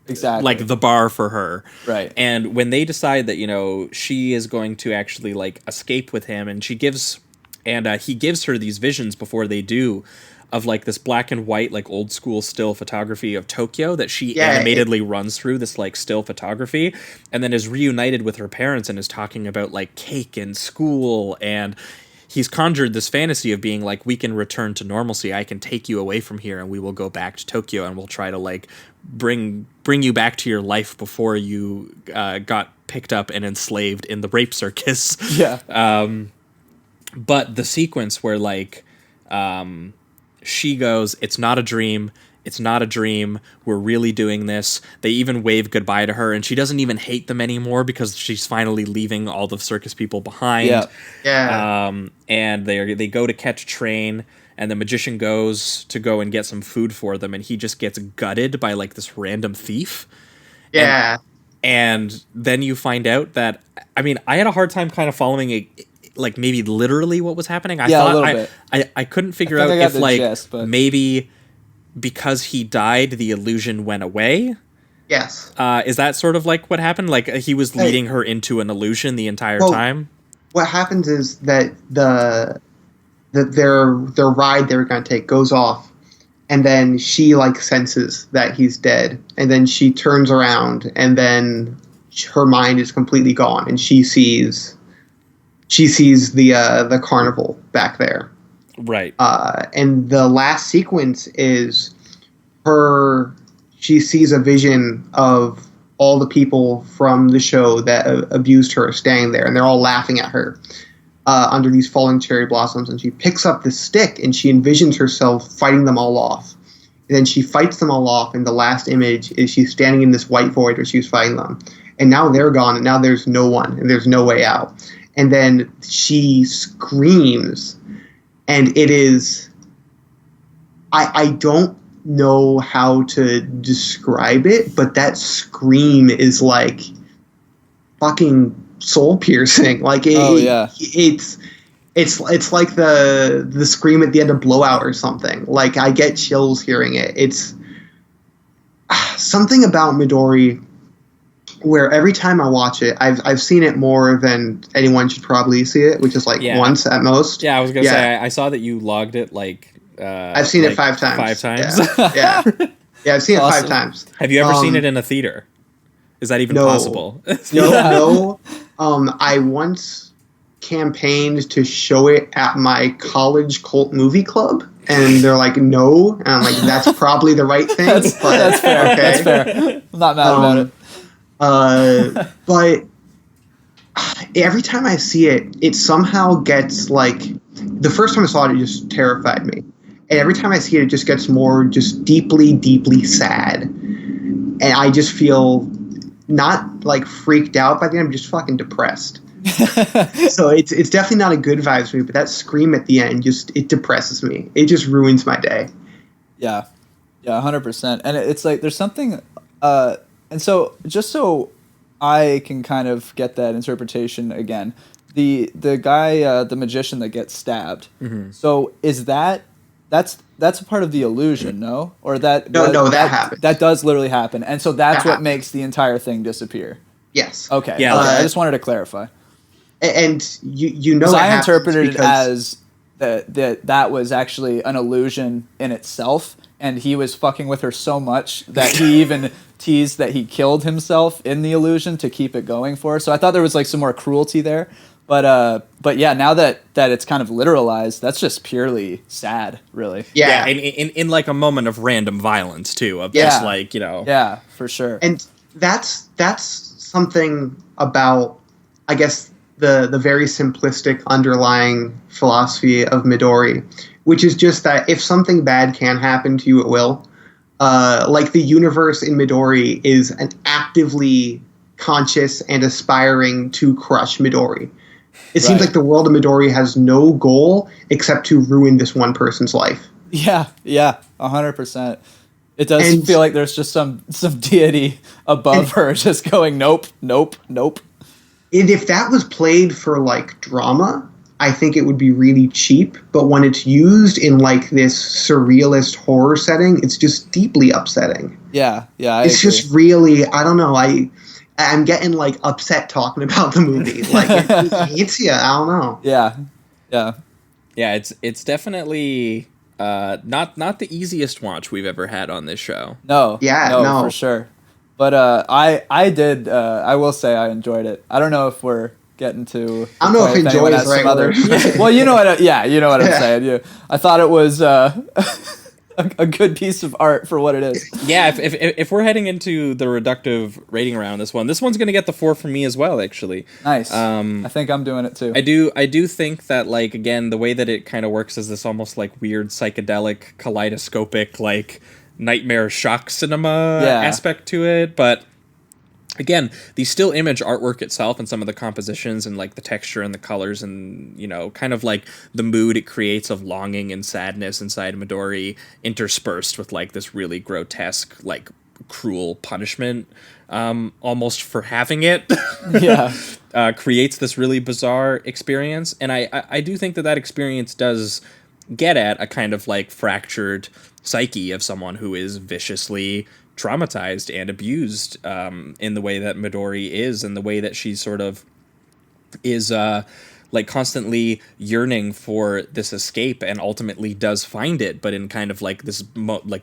exactly like the bar for her. Right. And when they decide that, she is going to actually like escape with him, and he gives her these visions before they do, of like this black and white, like old school still photography of Tokyo that she animatedly runs through this like still photography, and then is reunited with her parents and is talking about like cake and school, and he's conjured this fantasy of being like, we can return to normalcy, I can take you away from here and we will go back to Tokyo and we'll try to like bring you back to your life before you got picked up and enslaved in the rape circus. But the sequence where like she goes, it's not a dream, we're really doing this. They even wave goodbye to her, and she doesn't even hate them anymore because she's finally leaving all the circus people behind. And they go to catch a train, and the magician goes to go and get some food for them, and he just gets gutted by like this random thief. And then you find out that, I mean, I had a hard time kind of following it, like maybe literally what was happening. I thought a little bit. I couldn't figure out if like gist, maybe because he died the illusion went away. Yes. Is that sort of like what happened? Like he was leading her into an illusion the entire time? What happens is that their ride they were going to take goes off, and then she like senses that he's dead, and then she turns around, and then her mind is completely gone, and she sees the carnival back there. Right. And the last sequence is she sees a vision of all the people from the show that abused her staying there, and they're all laughing at her under these falling cherry blossoms, and she picks up this stick and she envisions herself fighting them all off. And then she fights them all off, and the last image is she's standing in this white void where she was fighting them. And now they're gone, and now there's no one, and there's no way out. And then she screams, and it is... I don't know how to describe it, but that scream is like fucking soul piercing. Like it's like the scream at the end of Blowout or something. Like I get chills hearing it. It's something about Midori where every time I watch it, I've seen it more than anyone should probably see it, which is like once at most. Yeah, I was gonna say I saw that you logged it like. I've seen it 5 times. 5 times? Yeah. Yeah, I've seen it 5 times. Have you ever seen it in a theater? Is that even possible? No. I once campaigned to show it at my college cult movie club, and they're like, no. And I'm like, that's probably the right thing. That's fair. Okay. That's fair. I'm not mad about it. But every time I see it, it somehow gets like... The first time I saw it, it just terrified me. And every time I see it, it just gets more just deeply, deeply sad. And I just feel not like freaked out by the end, I'm just fucking depressed. So it's definitely not a good vibes for me, but that scream at the end it depresses me. It just ruins my day. Yeah. Yeah, 100%. And it's like there's something and so just so I can kind of get that interpretation again, the guy, the magician that gets stabbed. So is that's a part of the illusion, no? Or that that happens. That does literally happen, and so that's That what happens. makes the entire thing disappear. Yes. Okay. Yeah, Okay, I just wanted to clarify. And you know, Because it I happens interpreted it because- as that was actually an illusion in itself, and he was fucking with her so much that he even teased that he killed himself in the illusion to keep it going for her. So I thought there was like some more cruelty there. But yeah, now that it's kind of literalized, that's just purely sad, really. Yeah. in like a moment of random violence too, of Yeah. just like, you know. Yeah, for sure. And that's something about, I guess, the very simplistic underlying philosophy of Midori, which is just that if something bad can happen to you, it will. Like the universe in Midori is an actively conscious and aspiring to crush Midori. It seems Right. like the world of Midori has no goal except to ruin this one person's life. Yeah, 100%. It does And- feel like there's just some deity above her just going, nope, nope, nope. And if that was played for like drama, I think it would be really cheap. But when it's used in like this surrealist horror setting, it's just deeply upsetting. Yeah, I It's agree. just really, I don't know. I'm getting like upset talking about the movie. Like it hits you. I don't know. Yeah. Yeah, it's definitely not the easiest watch we've ever had on this show. No. Yeah, no. for sure. But I will say I enjoyed it. I don't know if we're getting to. I don't know if anyone enjoy is has the some right word. Well, you know what? You know what I'm Yeah. saying. I thought it was a good piece of art for what it is. Yeah, if we're heading into the reductive rating around this one's going to get the 4 from me as well, actually. Nice. I think I'm doing it too. I do think that, like, again, the way that it kind of works is this almost like weird psychedelic kaleidoscopic like nightmare shock cinema Yeah. aspect to it, but again, the still image artwork itself and some of the compositions and like the texture and the colors and, you know, kind of like the mood it creates of longing and sadness inside Midori interspersed with like this really grotesque, like cruel punishment, almost for having it. Yeah. Creates this really bizarre experience. And I do think that experience does get at a kind of like fractured psyche of someone who is viciously traumatized and abused in the way that Midori is, and the way that she sort of is like constantly yearning for this escape and ultimately does find it, but in kind of like this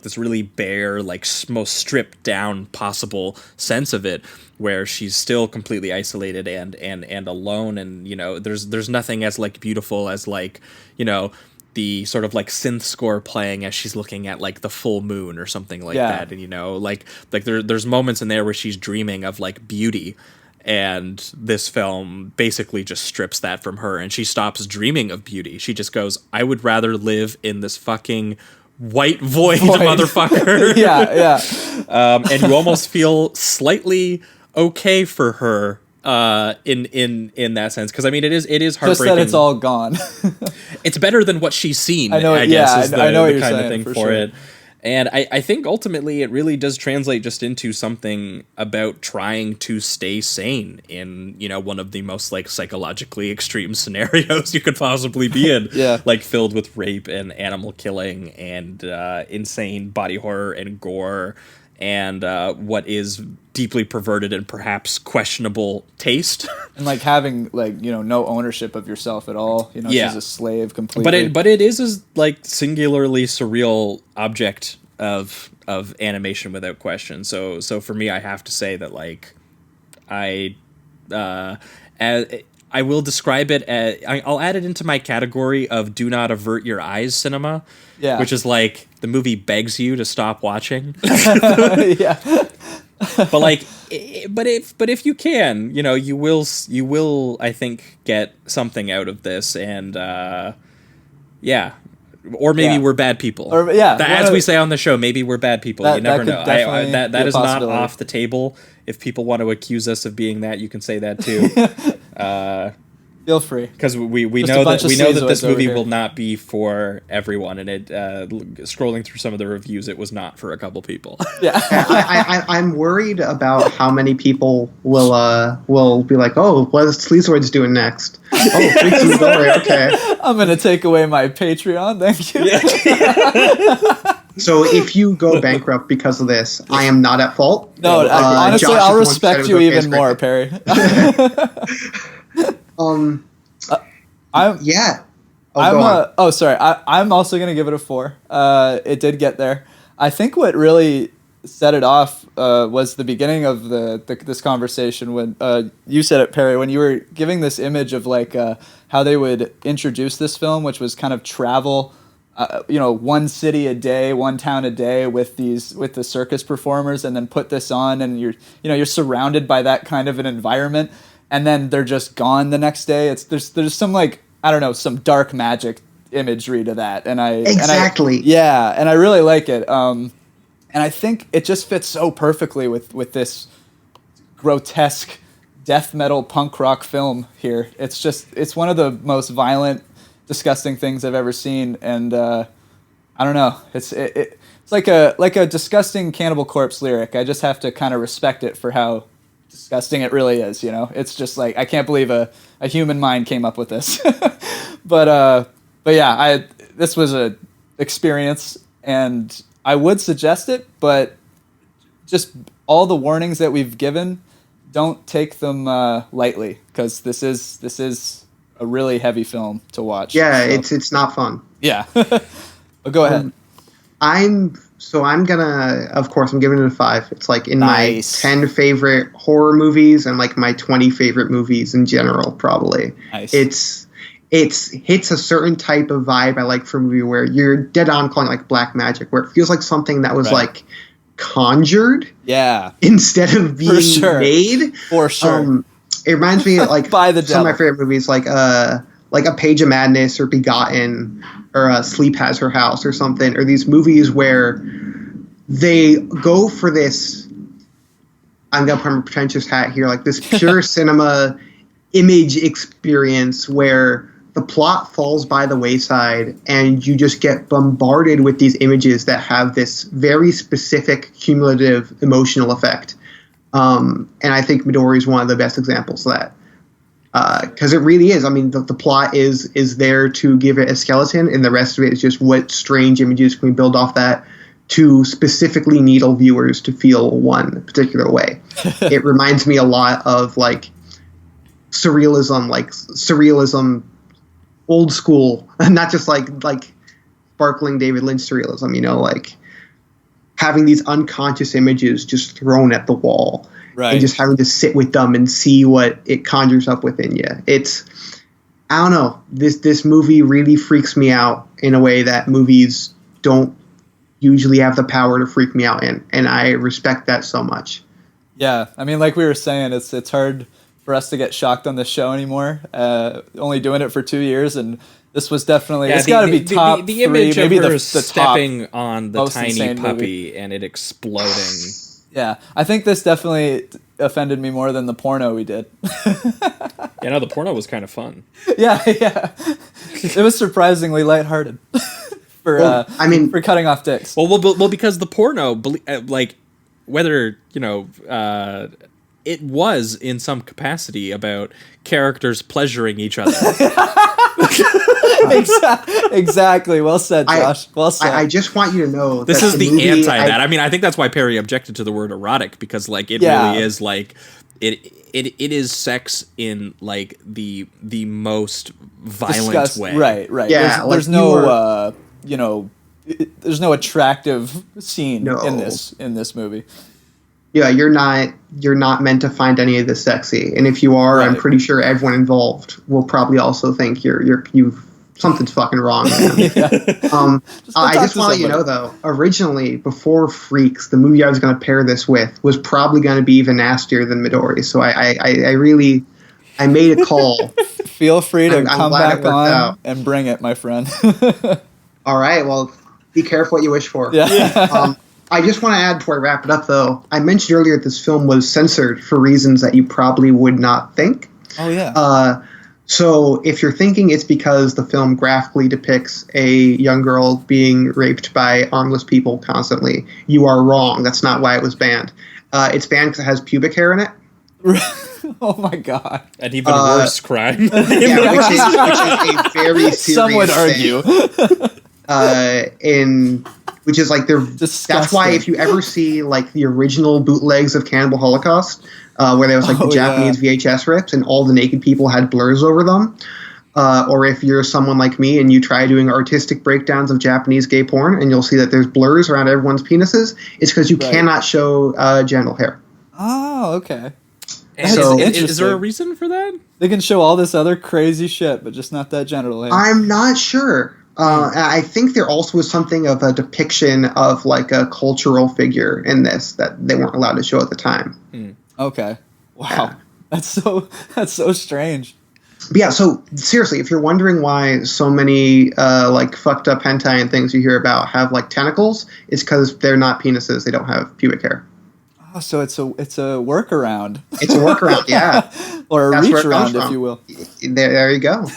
this really bare, like most stripped down possible sense of it, where she's still completely isolated and alone, and you know there's nothing as like beautiful as like, you know, the sort of like synth score playing as she's looking at like the full moon or something like Yeah. that. And, you know, like there's moments in there where she's dreaming of like beauty, and this film basically just strips that from her, and she stops dreaming of beauty. She just goes, I would rather live in this fucking white void. Motherfucker. Yeah. And you almost feel slightly okay for her in that sense, because I mean it is heartbreaking. Just that it's all gone. It's better than what she's seen. I know. I guess is I know what the you're kind of saying, thing for for sure. it. And I think ultimately it really does translate just into something about trying to stay sane in, you know, one of the most like psychologically extreme scenarios you could possibly be in. Yeah. Like filled with rape and animal killing and insane body horror and gore and what is deeply perverted and perhaps questionable taste. And like having like, you know, no ownership of yourself at all. You know, Yeah. she's a slave completely. But it is a like singularly surreal object of animation without question. So for me, I have to say that like I will describe it as I'll add it into my category of do not avert your eyes cinema. Yeah. Which is like the movie begs you to stop watching. Yeah. But like but if you can, you know, you will I think get something out of this, and yeah, or maybe Yeah. we're bad people, Or, yeah, as we say on the show, maybe we're bad people. That- You never that know. could definitely That be a is not possibility. off the table. If people want to accuse us of being that, you can say that too. Feel free. Because we Just know a bunch that of this Sleazoids over movie here. will not be for everyone, and it scrolling through some of the reviews, it was not for a couple people. Yeah. I'm worried about how many people will be like, oh, what is Sleazoids doing next? Oh, Freaks and Midori, okay. I'm gonna take away my Patreon. Thank you. So if you go bankrupt because of this, I am not at fault. No, honestly, Josh I'll is the one who said respect it you was okay, even it's great. more, Perry. Yeah. Oh, go on. Sorry. I'm also gonna give it a 4. It did get there. I think what really set it off was the beginning of this conversation when you said it, Perry, when you were giving this image of like how they would introduce this film, which was kind of travel. One city a day, one town a day with the circus performers, and then put this on, and you're surrounded by that kind of an environment, and then they're just gone the next day. There's some like, I don't know, some dark magic imagery to that, and I really like it. And I think it just fits so perfectly with this grotesque death metal punk rock film here. It's one of the most violent, disgusting things I've ever seen, and I don't know. It's like a disgusting Cannibal Corpse lyric. I just have to kind of respect it for how disgusting it really is. It's just like, I can't believe a human mind came up with this. but yeah, this was a experience, and I would suggest it, but just all the warnings that we've given, don't take them lightly, because this is a really heavy film to watch. Yeah, it's not fun. Yeah. But go ahead. I'm gonna, of course, I'm giving it a 5. It's like in Nice. my 10 favorite horror movies and like my 20 favorite movies in general, probably. Nice. It hits a certain type of vibe I like for a movie where you're dead on calling it like black magic, where it feels like something that was Right. like conjured Yeah. instead of being made. For sure. It reminds me of like By the some of my devil. favorite movies, like A Page of Madness or Begotten or Sleep Has Her House or something, or these movies where they go for this, I'm going to put on a pretentious hat here, like this pure cinema image experience where the plot falls by the wayside and you just get bombarded with these images that have this very specific cumulative emotional effect. And I think Midori is one of the best examples of that. Because it really is. I mean, the plot is there to give it a skeleton, and the rest of it is just what strange images can we build off that to specifically needle viewers to feel one particular way. It reminds me a lot of like surrealism old school, and not just like sparkling David Lynch surrealism, like having these unconscious images just thrown at the wall. Right. And just having to sit with them and see what it conjures up within you. I don't know. This movie really freaks me out in a way that movies don't usually have the power to freak me out in, and I respect that so much. Yeah, I mean, like we were saying, it's hard for us to get shocked on this show anymore. Only doing it for 2 years, and this was definitely it's got to be top the image three, maybe of her the stepping top on the most tiny insane puppy movie. and it exploding. Yeah, I think this definitely offended me more than the porno we did. The porno was kind of fun. Yeah. It was surprisingly lighthearted for cutting off dicks. Well, because the porno, like, whether it was in some capacity about characters pleasuring each other. Exactly. Well said, Josh. Well said. I just want you to know This that is the movie, anti that. I think that's why Perry objected to the word erotic, because like it really is like it is sex in like the most violent way. Right. Yeah, there's no there's no attractive scene in this movie. Yeah, you're not meant to find any of this sexy, and if you are, Right. I'm pretty sure everyone involved will probably also think you've something's fucking wrong. Man. I just want to let you know though, originally before Freaks, the movie I was going to pair this with was probably going to be even nastier than Midori. So I made a call. Feel free to I'm come glad it back worked on out. and bring it, my friend. All right, well, be careful what you wish for. Yeah. I just want to add before I wrap it up, though. I mentioned earlier this film was censored for reasons that you probably would not think. Oh yeah. So if you're thinking it's because the film graphically depicts a young girl being raped by armless people constantly, you are wrong. That's not why it was banned. It's banned because it has pubic hair in it. Oh my god! An even worse crime. Yeah, which is a very serious Some would argue. Which is like they're. Disgusting. That's why if you ever see like the original bootlegs of Cannibal Holocaust, where there was like the Japanese VHS rips and all the naked people had blurs over them, or if you're someone like me and you try doing artistic breakdowns of Japanese gay porn and you'll see that there's blurs around everyone's penises, it's because you cannot show genital hair. Oh, okay. So, is there a reason for that? They can show all this other crazy shit, but just not that genital hair. I'm not sure. I think there also was something of a depiction of like a cultural figure in this that they weren't allowed to show at the time. Okay. Wow. Yeah. That's so strange. But yeah, so seriously, if you're wondering why so many like fucked up hentai and things you hear about have like tentacles, it's because they're not penises. They don't have pubic hair. Oh, so it's a workaround. It's a workaround, yeah. Or a That's reach where it comes around, if from. you will. There you go.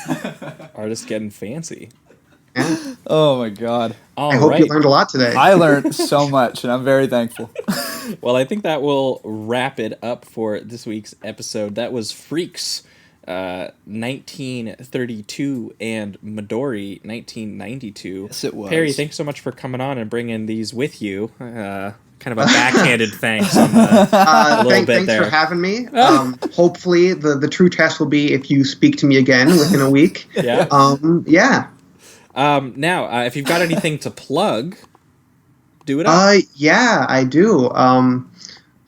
Artists getting fancy. Yeah. Oh my god. I hope you learned a lot today. I learned so much, and I'm very thankful. Well, I think that will wrap it up for this week's episode. That was Freaks, 1932, and Midori, 1992. Yes, it was. Perry, thanks so much for coming on and bringing these with you. Kind of a backhanded thanks on a little bit thanks there. for having me. Hopefully, the true test will be if you speak to me again within a week. Yeah. Yeah. Now, if you've got anything to plug, do it up. Yeah, I do.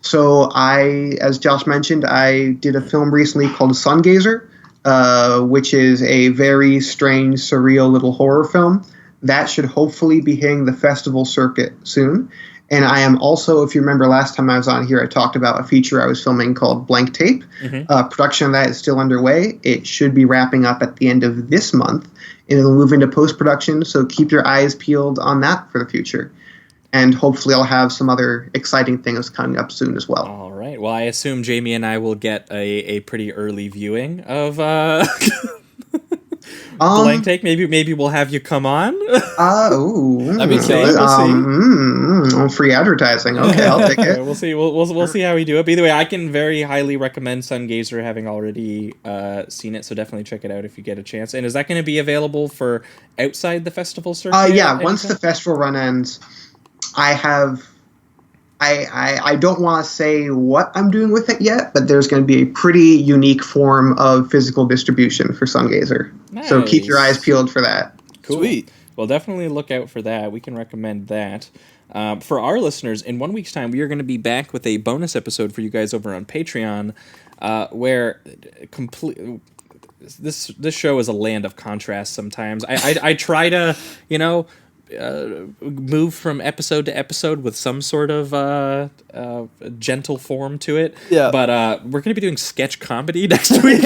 So as Josh mentioned, I did a film recently called Sungazer, which is a very strange, surreal little horror film that should hopefully be hitting the festival circuit soon. And I am also, if you remember last time I was on here, I talked about a feature I was filming called Blank Tape. Production of that is still underway. It should be wrapping up at the end of this month, and it'll move into post-production, so keep your eyes peeled on that for the future. And hopefully I'll have some other exciting things coming up soon as well. All right. Well, I assume Jamie and I will get a pretty early viewing of Blank Take. Maybe we'll have you come on. That'd be killer. Free advertising. Okay, I'll take it. We'll see. We'll see how we do it. But either way, I can very highly recommend Sungazer, having already seen it. So definitely check it out if you get a chance. And is that going to be available for outside the festival circuit? Yeah. Once the festival run ends, I don't want to say what I'm doing with it yet, but there's going to be a pretty unique form of physical distribution for Sungazer. Nice. So keep your eyes peeled for that. Cool. Sweet. Well, definitely look out for that. We can recommend that. For our listeners, in 1 week's time, we are going to be back with a bonus episode for you guys over on Patreon, where this show is a land of contrast sometimes. I try to, move from episode to episode with some sort of gentle form to it. Yeah. But we're going to be doing sketch comedy next week.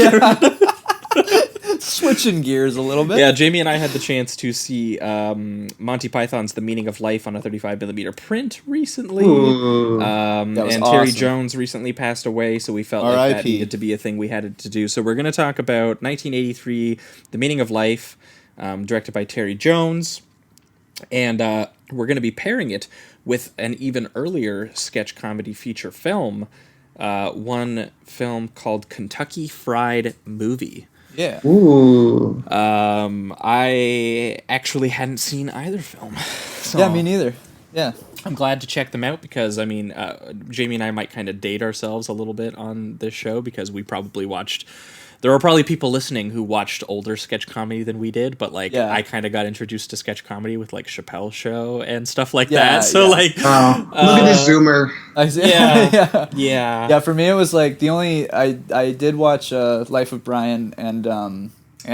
Switching gears a little bit. Yeah, Jamie and I had the chance to see Monty Python's The Meaning of Life on a 35mm print recently. And awesome. Terry Jones recently passed away, so we felt like that needed to be a thing we had to do. So we're going to talk about 1983, The Meaning of Life, directed by Terry Jones. And we're going to be pairing it with an even earlier sketch comedy feature film, one film called Kentucky Fried Movie. Yeah. Ooh. I actually hadn't seen either film. So Yeah, me neither. Yeah. I'm glad to check them out because, Jamie and I might kind of date ourselves a little bit on this show because we probably watched... There are probably people listening who watched older sketch comedy than we did, but I kind of got introduced to sketch comedy with like Chappelle's Show and stuff like that. So look at this Zoomer. Yeah. For me, it was like the only I did watch Life of Brian and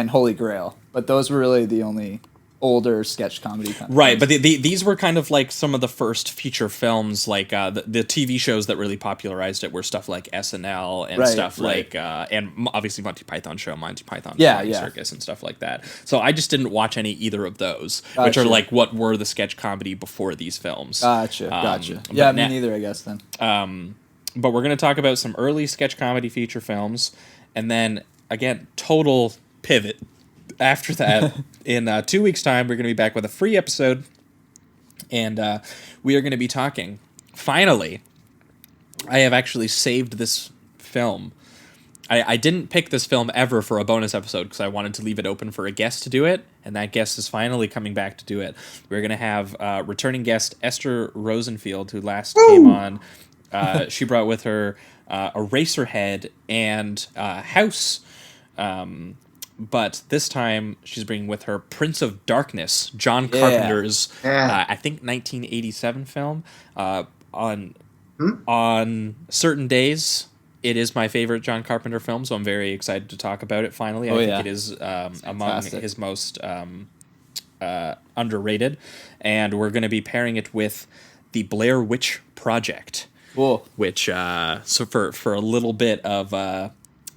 Holy Grail, but those were really the only older sketch comedy kind of right, things. but these were kind of like some of the first feature films, like the TV shows that really popularized it were stuff like SNL and stuff like and obviously Monty Python Flying Circus and stuff like that. So I just didn't watch either of those, which are like what were the sketch comedy before these films. Gotcha. Yeah, me neither, I guess then. But we're going to talk about some early sketch comedy feature films, and then again, total pivot after that. In 2 weeks' time, we're going to be back with a free episode, and we are going to be talking. Finally, I have actually saved this film. I didn't pick this film ever for a bonus episode because I wanted to leave it open for a guest to do it, and that guest is finally coming back to do it. We're going to have returning guest Esther Rosenfield, who last came on. She brought with her Eraserhead and House, but this time she's bringing with her Prince of Darkness, John Carpenter's, I think 1987 film. On certain days, it is my favorite John Carpenter film, so I'm very excited to talk about it finally. I think it is among his most underrated, and we're going to be pairing it with the Blair Witch Project. Cool. Which, so for a little bit of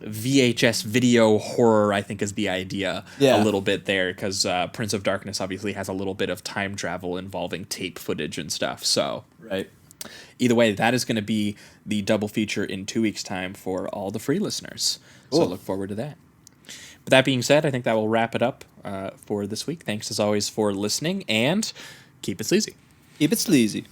VHS video horror, I think is the idea a little bit there, because Prince of Darkness obviously has a little bit of time travel involving tape footage and stuff. So either way, that is going to be the double feature in 2 weeks' time for all the free listeners. Cool. So look forward to that. But that being said, I think that will wrap it up for this week. Thanks as always for listening, and keep it sleazy. Keep it sleazy.